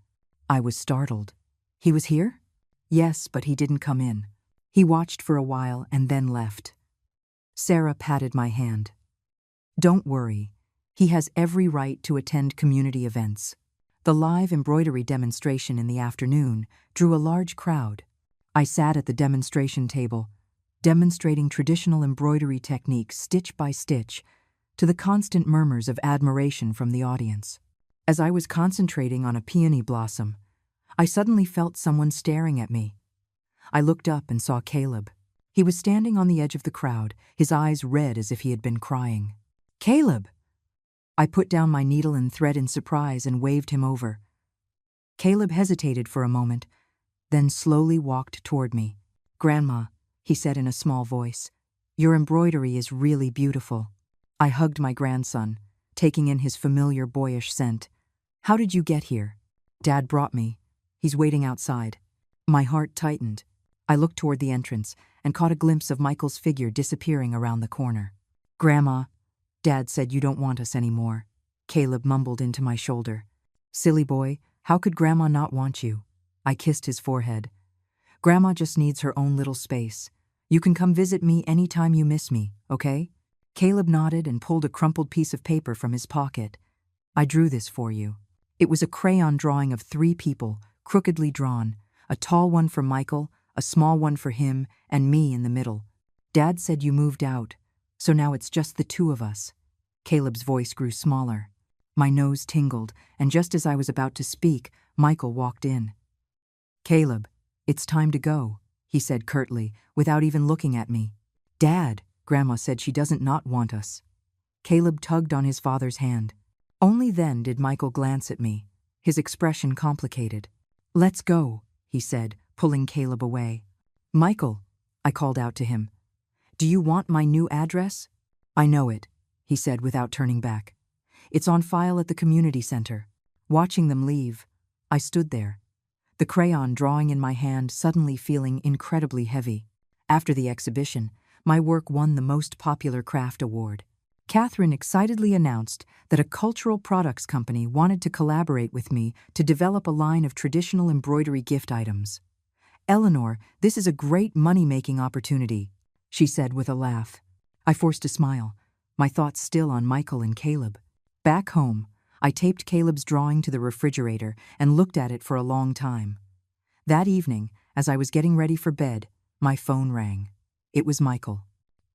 I was startled. "He was here?" "Yes, but he didn't come in. He watched for a while and then left." Sarah patted my hand. "Don't worry. He has every right to attend community events." The live embroidery demonstration in the afternoon drew a large crowd. I sat at the demonstration table, demonstrating traditional embroidery techniques stitch by stitch, to the constant murmurs of admiration from the audience. As I was concentrating on a peony blossom, I suddenly felt someone staring at me. I looked up and saw Caleb. He was standing on the edge of the crowd, his eyes red as if he had been crying. "Caleb!" I put down my needle and thread in surprise and waved him over. Caleb hesitated for a moment, then slowly walked toward me. "Grandma," he said in a small voice, "your embroidery is really beautiful." I hugged my grandson, taking in his familiar boyish scent. "How did you get here?" "Dad brought me. He's waiting outside." My heart tightened. I looked toward the entrance and caught a glimpse of Michael's figure disappearing around the corner. "Grandma, Dad said you don't want us anymore," Caleb mumbled into my shoulder. "Silly boy, how could Grandma not want you?" I kissed his forehead. "Grandma just needs her own little space. You can come visit me anytime you miss me, okay?" Caleb nodded and pulled a crumpled piece of paper from his pocket. "I drew this for you." It was a crayon drawing of 3 people, crookedly drawn, a tall one for Michael, a small one for him, and me in the middle. "Dad said you moved out, so now it's just the 2 of us." Caleb's voice grew smaller. My nose tingled, and just as I was about to speak, Michael walked in. "Caleb, it's time to go," he said curtly, without even looking at me. "Dad," Grandma said she doesn't not want us. Caleb tugged on his father's hand. Only then did Michael glance at me, his expression complicated. "Let's go," he said, pulling Caleb away. "Michael, I called out to him. "Do you want my new address?" "I know it," he said without turning back. "It's on file at the community center." Watching them leave, I stood there, the crayon drawing in my hand suddenly feeling incredibly heavy. After the exhibition, my work won the Most Popular Craft Award. Catherine excitedly announced that a cultural products company wanted to collaborate with me to develop a line of traditional embroidery gift items. "Eleanor, this is a great money-making opportunity," she said with a laugh. I forced a smile, my thoughts still on Michael and Caleb. Back home, I taped Caleb's drawing to the refrigerator and looked at it for a long time. That evening, as I was getting ready for bed, my phone rang. It was Michael.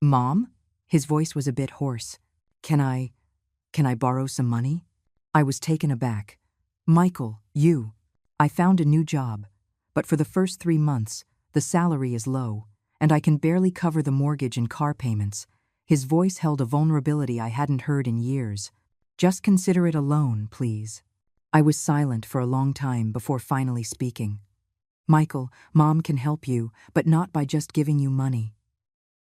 "Mom?" His voice was a bit hoarse. Can I borrow some money?" I was taken aback. "Michael, you. I found a new job, but for the first 3 months, the salary is low, and I can barely cover the mortgage and car payments." His voice held a vulnerability I hadn't heard in years. "Just consider it a loan, please." I was silent for a long time before finally speaking. "Michael, Mom can help you, but not by just giving you money.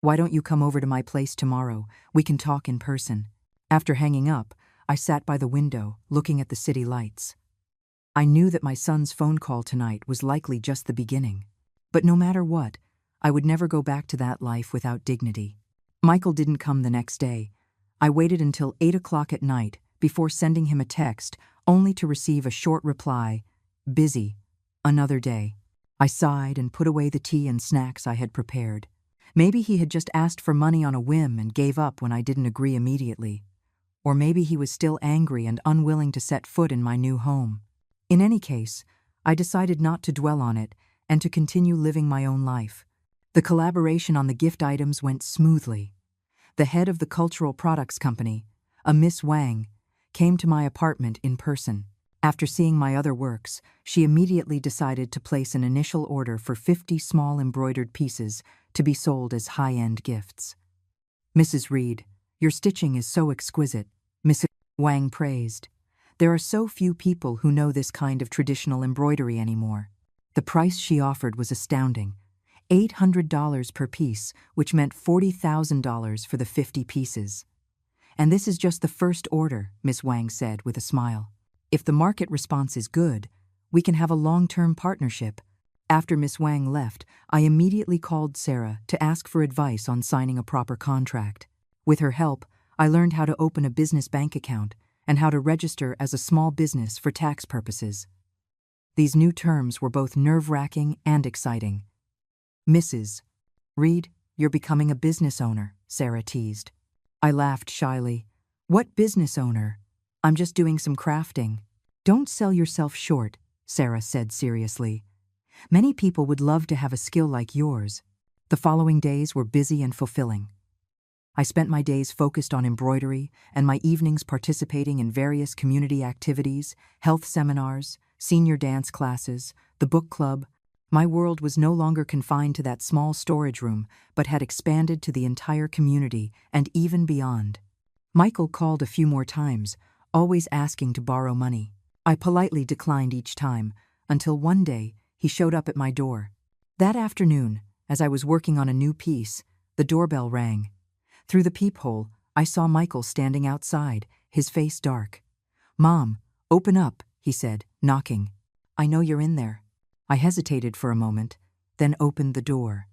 Why don't you come over to my place tomorrow? We can talk in person." After hanging up, I sat by the window, looking at the city lights. I knew that my son's phone call tonight was likely just the beginning. But no matter what, I would never go back to that life without dignity. Michael didn't come the next day. I waited until 8 o'clock at night before sending him a text, only to receive a short reply, "Busy. Another day." I sighed and put away the tea and snacks I had prepared. Maybe he had just asked for money on a whim and gave up when I didn't agree immediately. Or maybe he was still angry and unwilling to set foot in my new home. In any case, I decided not to dwell on it and to continue living my own life. The collaboration on the gift items went smoothly. The head of the cultural products company, a Miss Wang, came to my apartment in person. After seeing my other works, she immediately decided to place an initial order for 50 small embroidered pieces to be sold as high-end gifts. "Mrs. Reed, your stitching is so exquisite," Mrs. Wang praised. "There are so few people who know this kind of traditional embroidery anymore." The price she offered was astounding, $800 per piece, which meant $40,000 for the 50 pieces. "And this is just the first order," Miss Wang said with a smile. "If the market response is good, we can have a long-term partnership." After Miss Wang left, I immediately called Sarah to ask for advice on signing a proper contract. With her help, I learned how to open a business bank account and how to register as a small business for tax purposes. These new terms were both nerve-wracking and exciting. "Mrs. Reed, you're becoming a business owner," Sarah teased. I laughed shyly. "What business owner? I'm just doing some crafting." "Don't sell yourself short," Sarah said seriously. "Many people would love to have a skill like yours." The following days were busy and fulfilling. I spent my days focused on embroidery and my evenings participating in various community activities, health seminars, senior dance classes, the book club. My world was no longer confined to that small storage room, but had expanded to the entire community and even beyond. Michael called a few more times, always asking to borrow money. I politely declined each time, until one day he showed up at my door. That afternoon, as I was working on a new piece, the doorbell rang. Through the peephole, I saw Michael standing outside, his face dark. "Mom, open up," he said, knocking. "I know you're in there." I hesitated for a moment, then opened the door.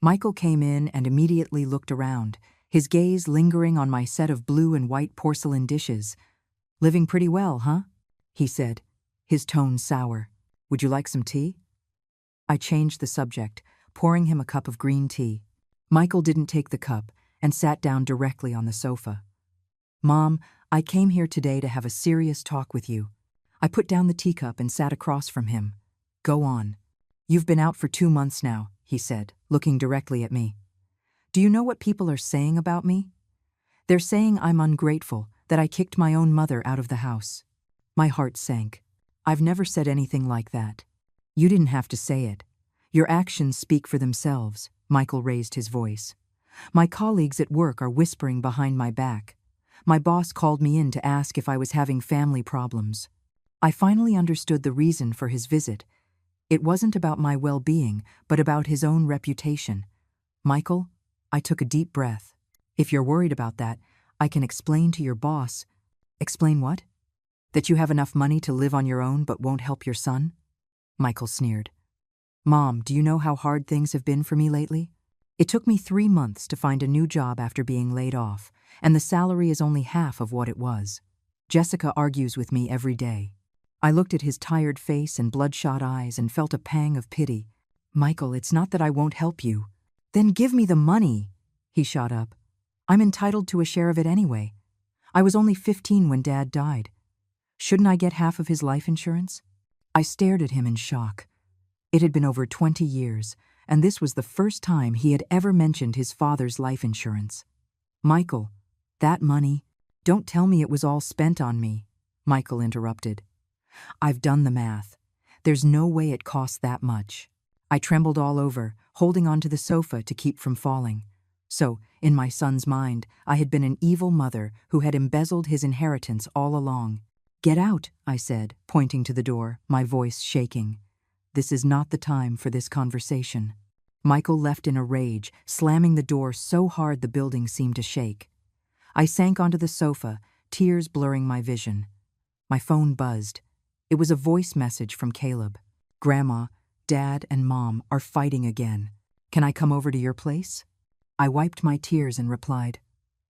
Michael came in and immediately looked around, his gaze lingering on my set of blue and white porcelain dishes. "Living pretty well, huh?" he said, his tone sour. "Would you like some tea?" I changed the subject, pouring him a cup of green tea. Michael didn't take the cup and sat down directly on the sofa. "Mom, I came here today to have a serious talk with you." I put down the teacup and sat across from him. "Go on. You've been out for 2 months now," he said, looking directly at me. "Do you know what people are saying about me? They're saying I'm ungrateful, that I kicked my own mother out of the house." My heart sank. "I've never said anything like that. You didn't have to say it. Your actions speak for themselves," Michael raised his voice. "My colleagues at work are whispering behind my back. My boss called me in to ask if I was having family problems." I finally understood the reason for his visit. It wasn't about my well-being, but about his own reputation. Michael, I took a deep breath. If you're worried about that, I can explain to your boss. Explain what? That you have enough money to live on your own but won't help your son? Michael sneered. Mom, do you know how hard things have been for me lately? It took me 3 months to find a new job after being laid off, and the salary is only half of what it was. Jessica argues with me every day. I looked at his tired face and bloodshot eyes and felt a pang of pity. Michael, it's not that I won't help you. Then give me the money, he shot up. I'm entitled to a share of it anyway. I was only 15 when Dad died. Shouldn't I get half of his life insurance? I stared at him in shock. It had been over 20 years, and this was the first time he had ever mentioned his father's life insurance. Michael, that money, don't tell me it was all spent on me, Michael interrupted. I've done the math. There's no way it cost that much. I trembled all over, holding onto the sofa to keep from falling. So, in my son's mind, I had been an evil mother who had embezzled his inheritance all along. Get out, I said, pointing to the door, my voice shaking. This is not the time for this conversation. Michael left in a rage, slamming the door so hard the building seemed to shake. I sank onto the sofa, tears blurring my vision. My phone buzzed. It was a voice message from Caleb. Grandma, Dad, and Mom are fighting again. Can I come over to your place? I wiped my tears and replied,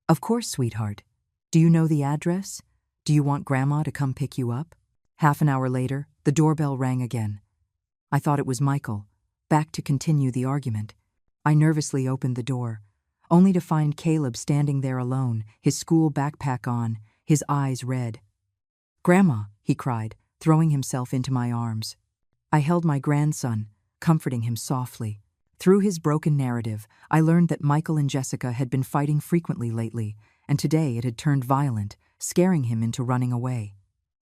Of course, sweetheart. Do you know the address? Do you want Grandma to come pick you up? Half an hour later, the doorbell rang again. I thought it was Michael, back to continue the argument. I nervously opened the door, only to find Caleb standing there alone, his school backpack on, his eyes red. Grandma, he cried, throwing himself into my arms. I held my grandson, comforting him softly. Through his broken narrative, I learned that Michael and Jessica had been fighting frequently lately, and today it had turned violent, scaring him into running away.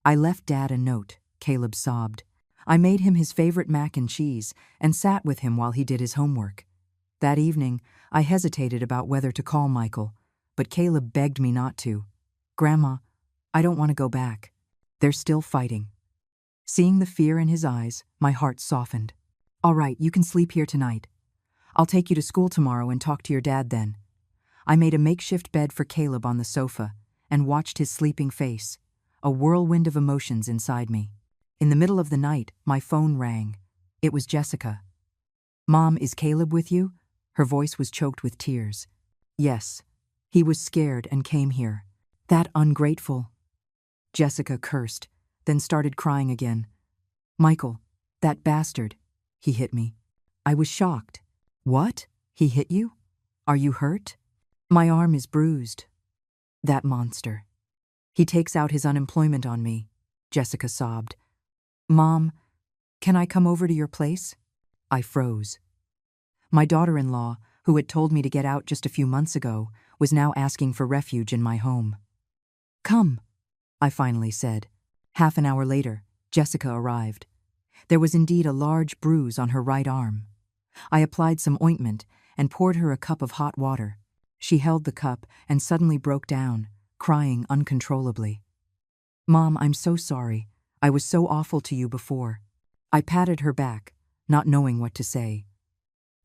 I left Dad a note, Caleb sobbed. I made him his favorite mac and cheese and sat with him while he did his homework. That evening, I hesitated about whether to call Michael, but Caleb begged me not to. Grandma, I don't want to go back. They're still fighting. Seeing the fear in his eyes, my heart softened. All right, you can sleep here tonight. I'll take you to school tomorrow and talk to your dad then. I made a makeshift bed for Caleb on the sofa and watched his sleeping face, a whirlwind of emotions inside me. In the middle of the night, my phone rang. It was Jessica. Mom, is Caleb with you? Her voice was choked with tears. Yes. He was scared and came here. That ungrateful. Jessica cursed, then started crying again. Michael, that bastard. He hit me. I was shocked. What? He hit you? Are you hurt? My arm is bruised. That monster. He takes out his unemployment on me, Jessica sobbed. Mom, can I come over to your place? I froze. My daughter-in-law, who had told me to get out just a few months ago, was now asking for refuge in my home. Come, I finally said. Half an hour later, Jessica arrived. There was indeed a large bruise on her right arm. I applied some ointment and poured her a cup of hot water. She held the cup and suddenly broke down, crying uncontrollably. Mom, I'm so sorry. I was so awful to you before. I patted her back, not knowing what to say.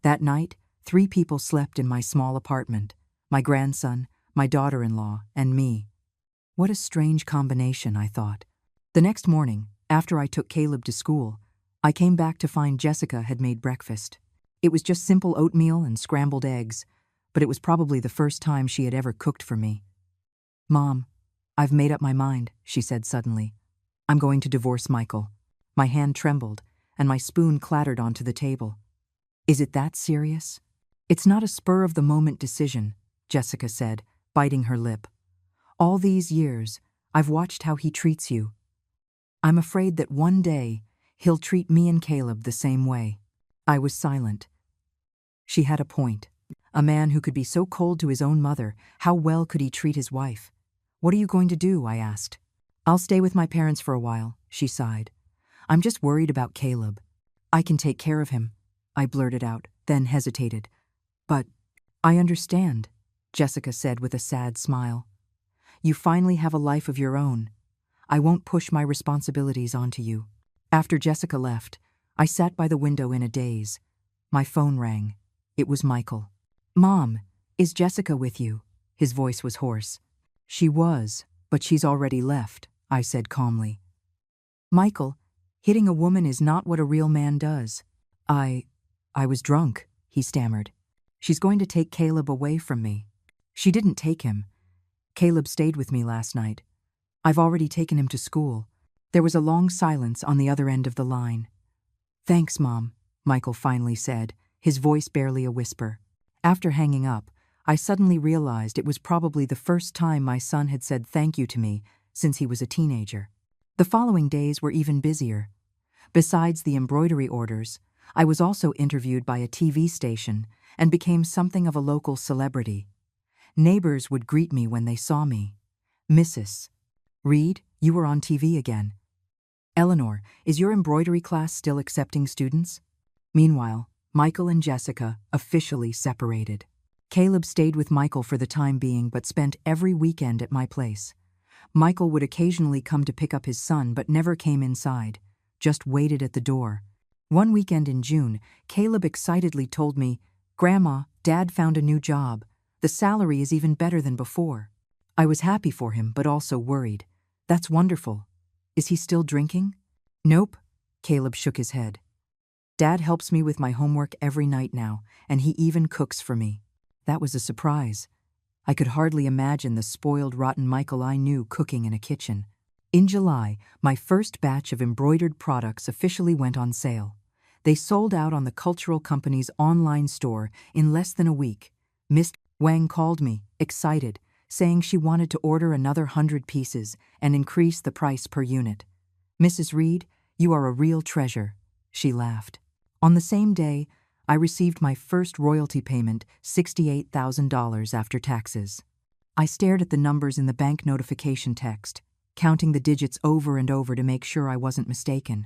That night, 3 people slept in my small apartment, my grandson, my daughter-in-law, and me. What a strange combination, I thought. The next morning, after I took Caleb to school, I came back to find Jessica had made breakfast. It was just simple oatmeal and scrambled eggs, but it was probably the first time she had ever cooked for me. Mom, I've made up my mind, she said suddenly. I'm going to divorce Michael. My hand trembled, and my spoon clattered onto the table. Is it that serious? It's not a spur-of-the-moment decision, Jessica said, biting her lip. All these years, I've watched how he treats you. I'm afraid that one day, he'll treat me and Caleb the same way. I was silent. She had a point. A man who could be so cold to his own mother, how well could he treat his wife? What are you going to do? I asked. I'll stay with my parents for a while, she sighed. I'm just worried about Caleb. I can take care of him, I blurted out, then hesitated. But I understand, Jessica said with a sad smile. You finally have a life of your own. I won't push my responsibilities onto you. After Jessica left, I sat by the window in a daze. My phone rang. It was Michael. "Mom, is Jessica with you?" His voice was hoarse. "She was, but she's already left," I said calmly. "Michael, hitting a woman is not what a real man does." I was drunk," he stammered. "She's going to take Caleb away from me." "She didn't take him. Caleb stayed with me last night. I've already taken him to school." There was a long silence on the other end of the line. "Thanks, Mom," Michael finally said, his voice barely a whisper. After hanging up, I suddenly realized it was probably the first time my son had said thank you to me since he was a teenager. The following days were even busier. Besides the embroidery orders, I was also interviewed by a TV station and became something of a local celebrity. Neighbors would greet me when they saw me. "Mrs. Reed, you were on TV again." "Eleanor, is your embroidery class still accepting students?" Meanwhile, Michael and Jessica officially separated. Caleb stayed with Michael for the time being but spent every weekend at my place. Michael would occasionally come to pick up his son but never came inside, just waited at the door. One weekend in June, Caleb excitedly told me, "Grandma, Dad found a new job. The salary is even better than before." I was happy for him but also worried. "That's wonderful. Is he still drinking?" "Nope," Caleb shook his head. "Dad helps me with my homework every night now, and he even cooks for me." That was a surprise. I could hardly imagine the spoiled, rotten Michael I knew cooking in a kitchen. In July, my first batch of embroidered products officially went on sale. They sold out on the Cultural Company's online store in less than a week. Miss Wang called me, excited, saying she wanted to order another 100 pieces and increase the price per unit. "Mrs. Reed, you are a real treasure," she laughed. On the same day, I received my first royalty payment, $68,000 after taxes. I stared at the numbers in the bank notification text, counting the digits over and over to make sure I wasn't mistaken.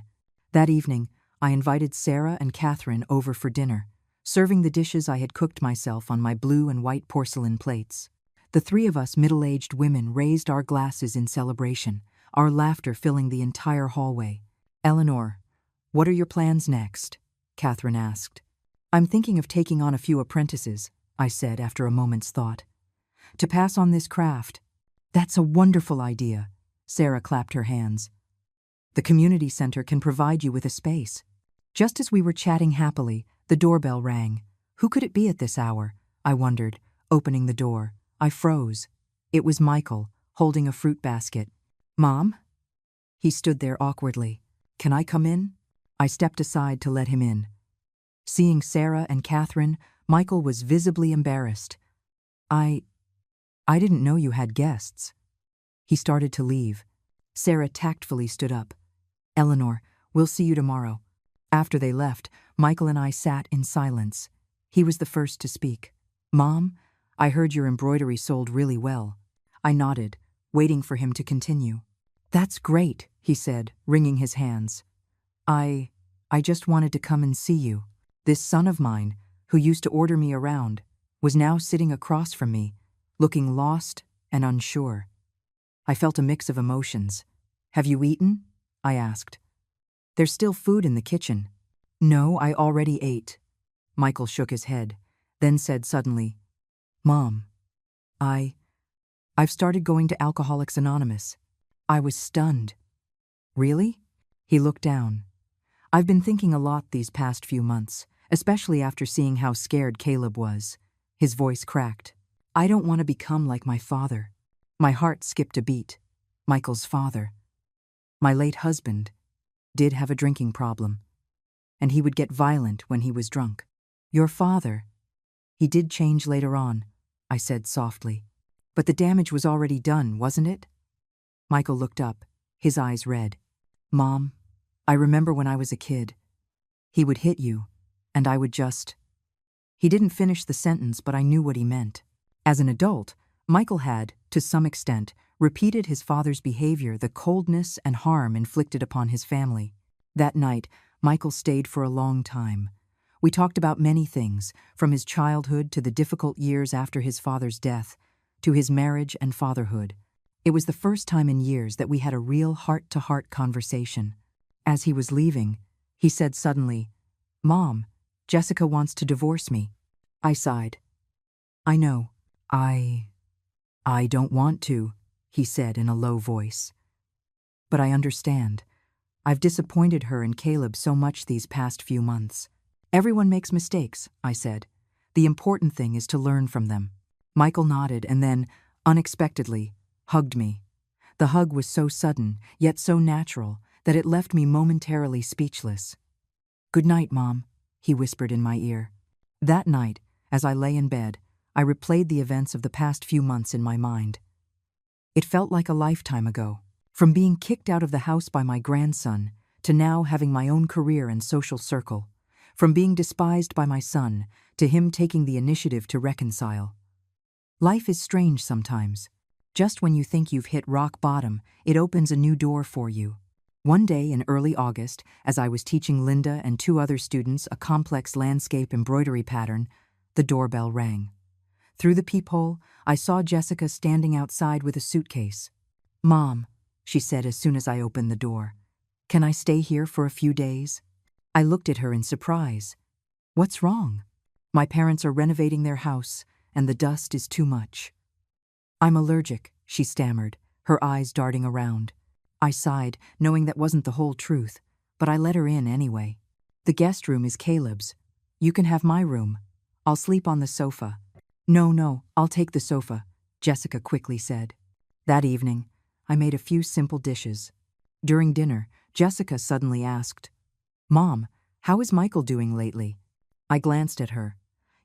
That evening, I invited Sarah and Catherine over for dinner, serving the dishes I had cooked myself on my blue and white porcelain plates. The three of us middle-aged women raised our glasses in celebration, our laughter filling the entire hallway. "Eleanor, what are your plans next?" Catherine asked. "I'm thinking of taking on a few apprentices," I said after a moment's thought. "To pass on this craft." "That's a wonderful idea," Sarah clapped her hands. "The community center can provide you with a space." Just as we were chatting happily, the doorbell rang. Who could it be at this hour? I wondered, opening the door. I froze. It was Michael, holding a fruit basket. "Mom?" He stood there awkwardly. "Can I come in?" I stepped aside to let him in. Seeing Sarah and Catherine, Michael was visibly embarrassed. I didn't know you had guests." He started to leave. Sarah tactfully stood up. "Eleanor, we'll see you tomorrow." After they left, Michael and I sat in silence. He was the first to speak. "Mom, I heard your embroidery sold really well." I nodded, waiting for him to continue. "That's great," he said, wringing his hands. I just wanted to come and see you." This son of mine, who used to order me around, was now sitting across from me, looking lost and unsure. I felt a mix of emotions. "Have you eaten?" I asked. "There's still food in the kitchen." "No, I already ate." Michael shook his head, then said suddenly, "Mom, I've started going to Alcoholics Anonymous." I was stunned. "Really?" He looked down. "I've been thinking a lot these past few months, especially after seeing how scared Caleb was." His voice cracked. "I don't want to become like my father." My heart skipped a beat. Michael's father. My late husband did have a drinking problem, and he would get violent when he was drunk. "Your father, he did change later on," I said softly. "But the damage was already done, wasn't it?" Michael looked up, his eyes red. "Mom, I remember when I was a kid. He would hit you, and I would just—" He didn't finish the sentence, but I knew what he meant. As an adult, Michael had, to some extent, repeated his father's behavior, the coldness and harm inflicted upon his family. That night, Michael stayed for a long time. We talked about many things, from his childhood to the difficult years after his father's death, to his marriage and fatherhood. It was the first time in years that we had a real heart-to-heart conversation. As he was leaving, he said suddenly, "Mom, Jessica wants to divorce me." I sighed. I know. I don't want to, he said in a low voice. But I understand. I've disappointed her and Caleb so much these past few months. Everyone makes mistakes, I said. The important thing is to learn from them. Michael nodded and then, unexpectedly, hugged me. The hug was so sudden, yet so natural, that it left me momentarily speechless. "Good night, Mom," he whispered in my ear. That night, as I lay in bed, I replayed the events of the past few months in my mind. It felt like a lifetime ago. From being kicked out of the house by my grandson, to now having my own career and social circle. From being despised by my son, to him taking the initiative to reconcile. Life is strange sometimes. Just when you think you've hit rock bottom, it opens a new door for you. One day in early August, as I was teaching Linda and 2 other students a complex landscape embroidery pattern, the doorbell rang. Through the peephole, I saw Jessica standing outside with a suitcase. "Mom," she said as soon as I opened the door, "can I stay here for a few days?" I looked at her in surprise. "What's wrong?" "My parents are renovating their house, and the dust is too much." "I'm allergic," she stammered, her eyes darting around. I sighed, knowing that wasn't the whole truth, but I let her in anyway. "The guest room is Caleb's. You can have my room. I'll sleep on the sofa." No, I'll take the sofa," Jessica quickly said. That evening, I made a few simple dishes. During dinner, Jessica suddenly asked, "Mom, how is Michael doing lately?" I glanced at her.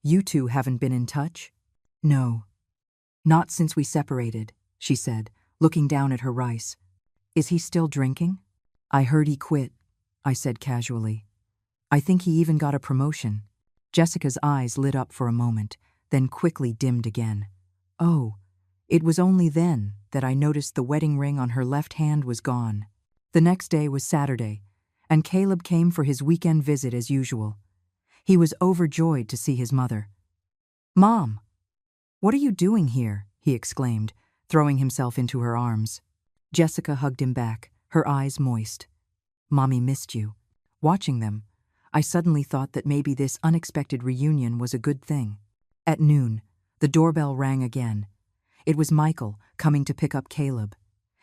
"You two haven't been in touch?" "No. Not since we separated," she said, looking down at her rice. "Is he still drinking?" "I heard he quit," I said casually. "I think he even got a promotion." Jessica's eyes lit up for a moment, then quickly dimmed again. Oh, it was only then that I noticed the wedding ring on her left hand was gone. The next day was Saturday, and Caleb came for his weekend visit as usual. He was overjoyed to see his mother. "Mom, what are you doing here?" he exclaimed, throwing himself into her arms. Jessica hugged him back, her eyes moist. "Mommy missed you." Watching them, I suddenly thought that maybe this unexpected reunion was a good thing. At noon, the doorbell rang again. It was Michael coming to pick up Caleb.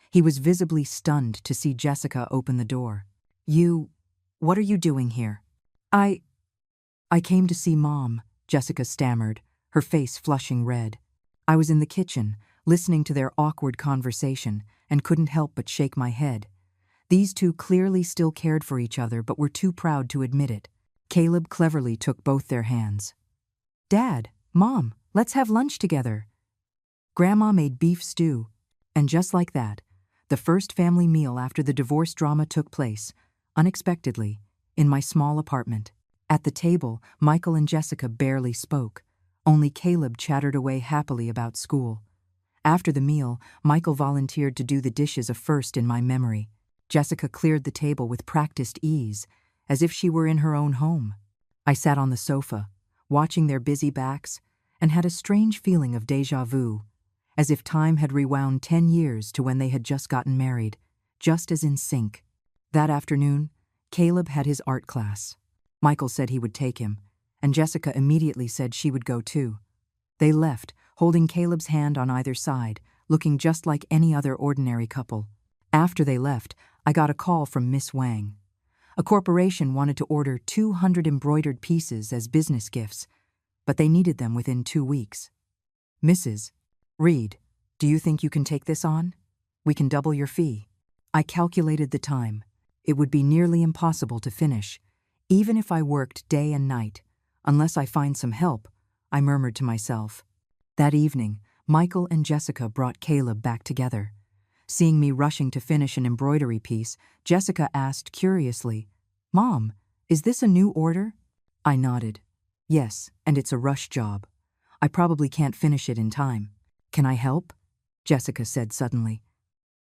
He was visibly stunned to see Jessica open the door. What are you doing here?" I came to see Mom," Jessica stammered, her face flushing red. I was in the kitchen, listening to their awkward conversation, and couldn't help but shake my head. These two clearly still cared for each other but were too proud to admit it. Caleb cleverly took both their hands. "Dad, Mom, let's have lunch together." Grandma made beef stew, and just like that, the first family meal after the divorce drama took place, unexpectedly, in my small apartment. At the table, Michael and Jessica barely spoke. Only Caleb chattered away happily about school. After the meal, Michael volunteered to do the dishes a first in my memory. Jessica cleared the table with practiced ease, as if she were in her own home. I sat on the sofa, watching their busy backs, and had a strange feeling of déjà vu, as if time had rewound 10 years to when they had just gotten married, just as in sync. That afternoon, Caleb had his art class. Michael said he would take him, and Jessica immediately said she would go too. They left, holding Caleb's hand on either side, looking just like any other ordinary couple. After they left, I got a call from Miss Wang. A corporation wanted to order 200 embroidered pieces as business gifts, but they needed them within 2 weeks. "Mrs. Reed, do you think you can take this on? We can double your fee." I calculated the time. It would be nearly impossible to finish, even if I worked day and night. "Unless I find some help," I murmured to myself. That evening, Michael and Jessica brought Caleb back together. Seeing me rushing to finish an embroidery piece, Jessica asked curiously, "Mom, is this a new order?" I nodded. "Yes, and it's a rush job. I probably can't finish it in time. Can I help?" Jessica said suddenly.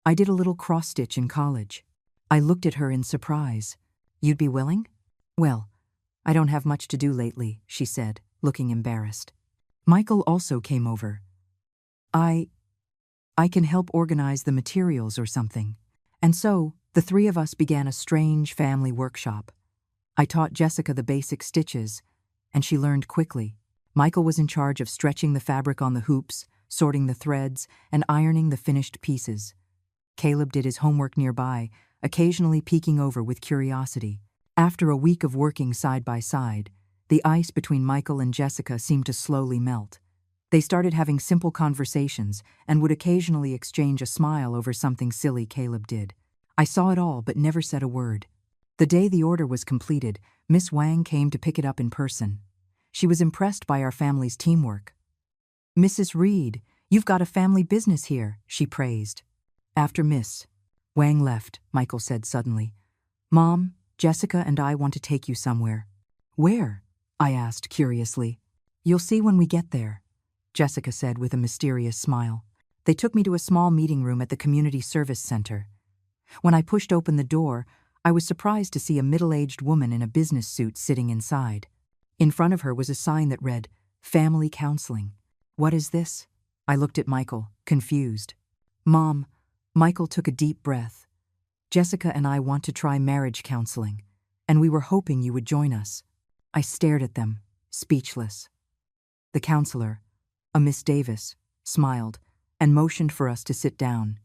"I did a little cross-stitch in college." I looked at her in surprise. "You'd be willing?" "Well, I don't have much to do lately," she said, looking embarrassed. Michael also came over. I can help organize the materials or something." And so, the 3 of us began a strange family workshop. I taught Jessica the basic stitches, and she learned quickly. Michael was in charge of stretching the fabric on the hoops, sorting the threads, and ironing the finished pieces. Caleb did his homework nearby, occasionally peeking over with curiosity. After a week of working side by side, the ice between Michael and Jessica seemed to slowly melt. They started having simple conversations and would occasionally exchange a smile over something silly Caleb did. I saw it all but never said a word. The day the order was completed, Miss Wang came to pick it up in person. She was impressed by our family's teamwork. "Mrs. Reed, you've got a family business here," she praised. After Miss Wang left, Michael said suddenly, "Mom, Jessica and I want to take you somewhere." "Where?" I asked curiously. "You'll see when we get there," Jessica said with a mysterious smile. They took me to a small meeting room at the community service center. When I pushed open the door, I was surprised to see a middle-aged woman in a business suit sitting inside. In front of her was a sign that read, "Family Counseling." "What is this?" I looked at Michael, confused. "Mom," Michael took a deep breath. "Jessica and I want to try marriage counseling, and we were hoping you would join us." I stared at them, speechless. The counselor, a Miss Davis, smiled and motioned for us to sit down.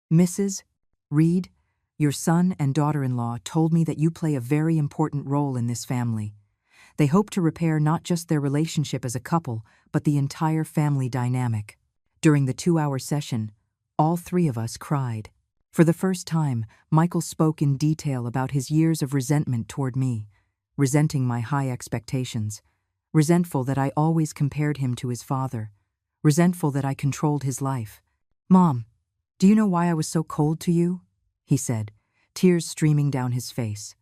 "Mrs. Reed, your son and daughter-in-law told me that you play a very important role in this family. They hope to repair not just their relationship as a couple, but the entire family dynamic." During the 2-hour session, all 3 of us cried. For the first time, Michael spoke in detail about his years of resentment toward me, resenting my high expectations, resentful that I always compared him to his father, resentful that I controlled his life. "Mom, do you know why I was so cold to you?" he said, tears streaming down his face.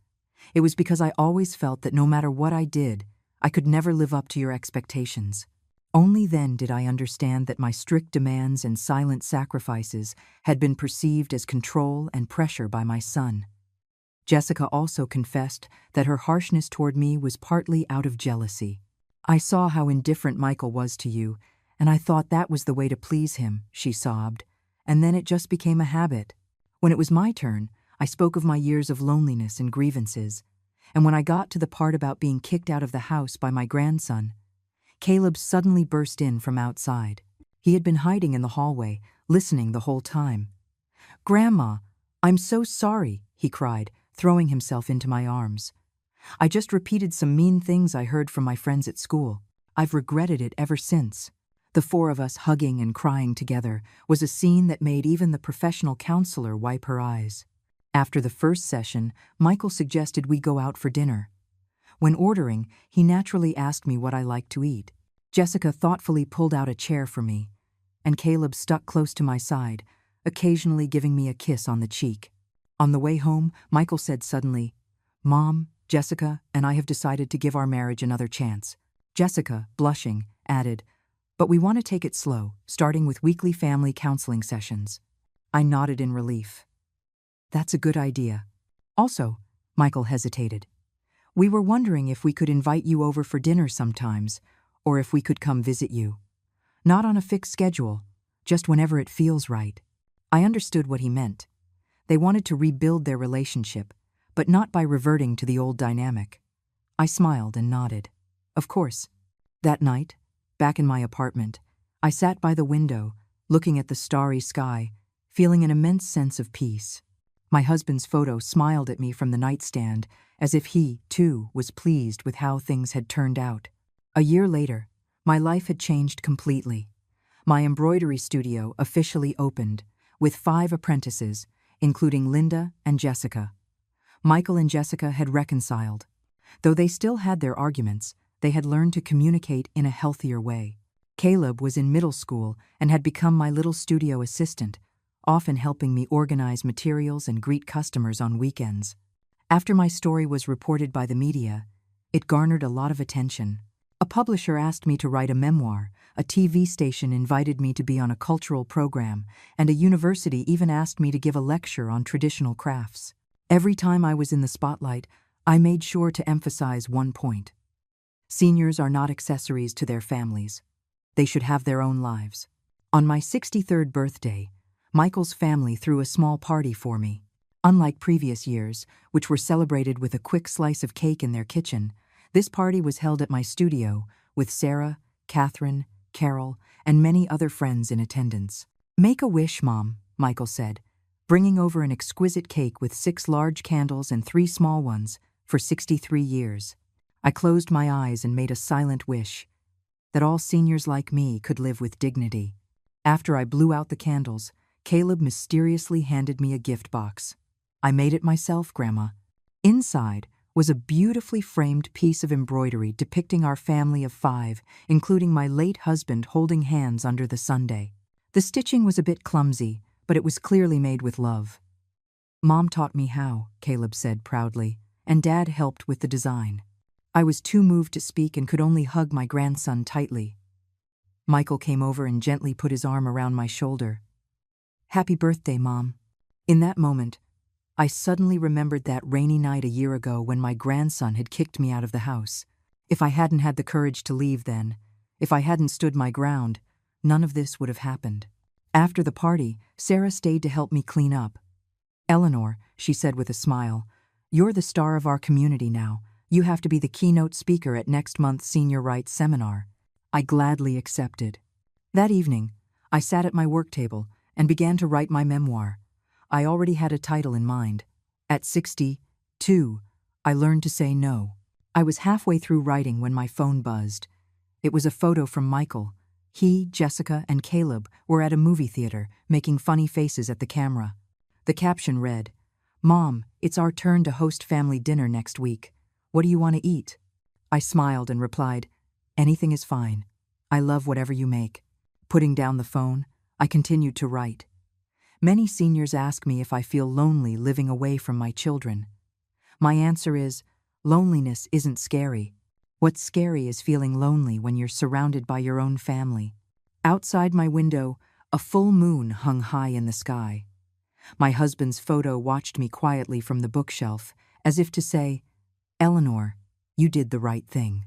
"It was because I always felt that no matter what I did, I could never live up to your expectations. Only then did I understand that my strict demands and silent sacrifices had been perceived as control and pressure by my son." Jessica also confessed that her harshness toward me was partly out of jealousy. "I saw how indifferent Michael was to you, and I thought that was the way to please him," she sobbed, "and then it just became a habit. When it was my turn, I spoke of my years of loneliness and grievances, and when I got to the part about being kicked out of the house by my grandson, Caleb suddenly burst in from outside. He had been hiding in the hallway, listening the whole time. "Grandma, I'm so sorry," he cried, throwing himself into my arms. "I just repeated some mean things I heard from my friends at school. I've regretted it ever since." The 4 of us hugging and crying together was a scene that made even the professional counselor wipe her eyes. After the first session, Michael suggested we go out for dinner. When ordering, he naturally asked me what I liked to eat. Jessica thoughtfully pulled out a chair for me, and Caleb stuck close to my side, occasionally giving me a kiss on the cheek. On the way home, Michael said suddenly, "Mom, Jessica, and I have decided to give our marriage another chance." Jessica, blushing, added, "But we want to take it slow, starting with weekly family counseling sessions." I nodded in relief. "That's a good idea. Also," Michael hesitated, "we were wondering if we could invite you over for dinner sometimes, or if we could come visit you. Not on a fixed schedule, just whenever it feels right." I understood what he meant. They wanted to rebuild their relationship, but not by reverting to the old dynamic. I smiled and nodded. Of course. That night, back in my apartment, I sat by the window, looking at the starry sky, feeling an immense sense of peace. My husband's photo smiled at me from the nightstand, as if he, too, was pleased with how things had turned out. A year later, my life had changed completely. My embroidery studio officially opened, with 5 apprentices, including Linda and Jessica. Michael and Jessica had reconciled. Though they still had their arguments, they had learned to communicate in a healthier way. Caleb was in middle school and had become my little studio assistant, often helping me organize materials and greet customers on weekends. After my story was reported by the media, it garnered a lot of attention. A publisher asked me to write a memoir, a TV station invited me to be on a cultural program, and a university even asked me to give a lecture on traditional crafts. Every time I was in the spotlight, I made sure to emphasize one point. Seniors are not accessories to their families. They should have their own lives. On my 63rd birthday, Michael's family threw a small party for me. Unlike previous years, which were celebrated with a quick slice of cake in their kitchen, this party was held at my studio, with Sarah, Catherine, Carol, and many other friends in attendance. "Make a wish, Mom," Michael said, bringing over an exquisite cake with 6 large candles and 3 small ones for 63 years. I closed my eyes and made a silent wish that all seniors like me could live with dignity. After I blew out the candles, Caleb mysteriously handed me a gift box. "I made it myself, Grandma." Inside was a beautifully framed piece of embroidery depicting our family of 5, including my late husband holding hands under the sundae. The stitching was a bit clumsy, but it was clearly made with love. "Mom taught me how," Caleb said proudly, "and Dad helped with the design." I was too moved to speak and could only hug my grandson tightly. Michael came over and gently put his arm around my shoulder. "Happy birthday, Mom." In that moment, I suddenly remembered that rainy night a year ago when my grandson had kicked me out of the house. If I hadn't had the courage to leave then, if I hadn't stood my ground, none of this would have happened. After the party, Sarah stayed to help me clean up. "Eleanor," she said with a smile, "you're the star of our community now. You have to be the keynote speaker at next month's Senior Rights Seminar." I gladly accepted. That evening, I sat at my work table and began to write my memoir. I already had a title in mind. At 62, I learned to say no. I was halfway through writing when my phone buzzed. It was a photo from Michael. He, Jessica, and Caleb were at a movie theater, making funny faces at the camera. The caption read, "Mom, it's our turn to host family dinner next week. What do you want to eat?" I smiled and replied, "Anything is fine. I love whatever you make." Putting down the phone, I continued to write. Many seniors ask me if I feel lonely living away from my children. My answer is, loneliness isn't scary. What's scary is feeling lonely when you're surrounded by your own family. Outside my window, a full moon hung high in the sky. My husband's photo watched me quietly from the bookshelf, as if to say, "Eleanor, you did the right thing."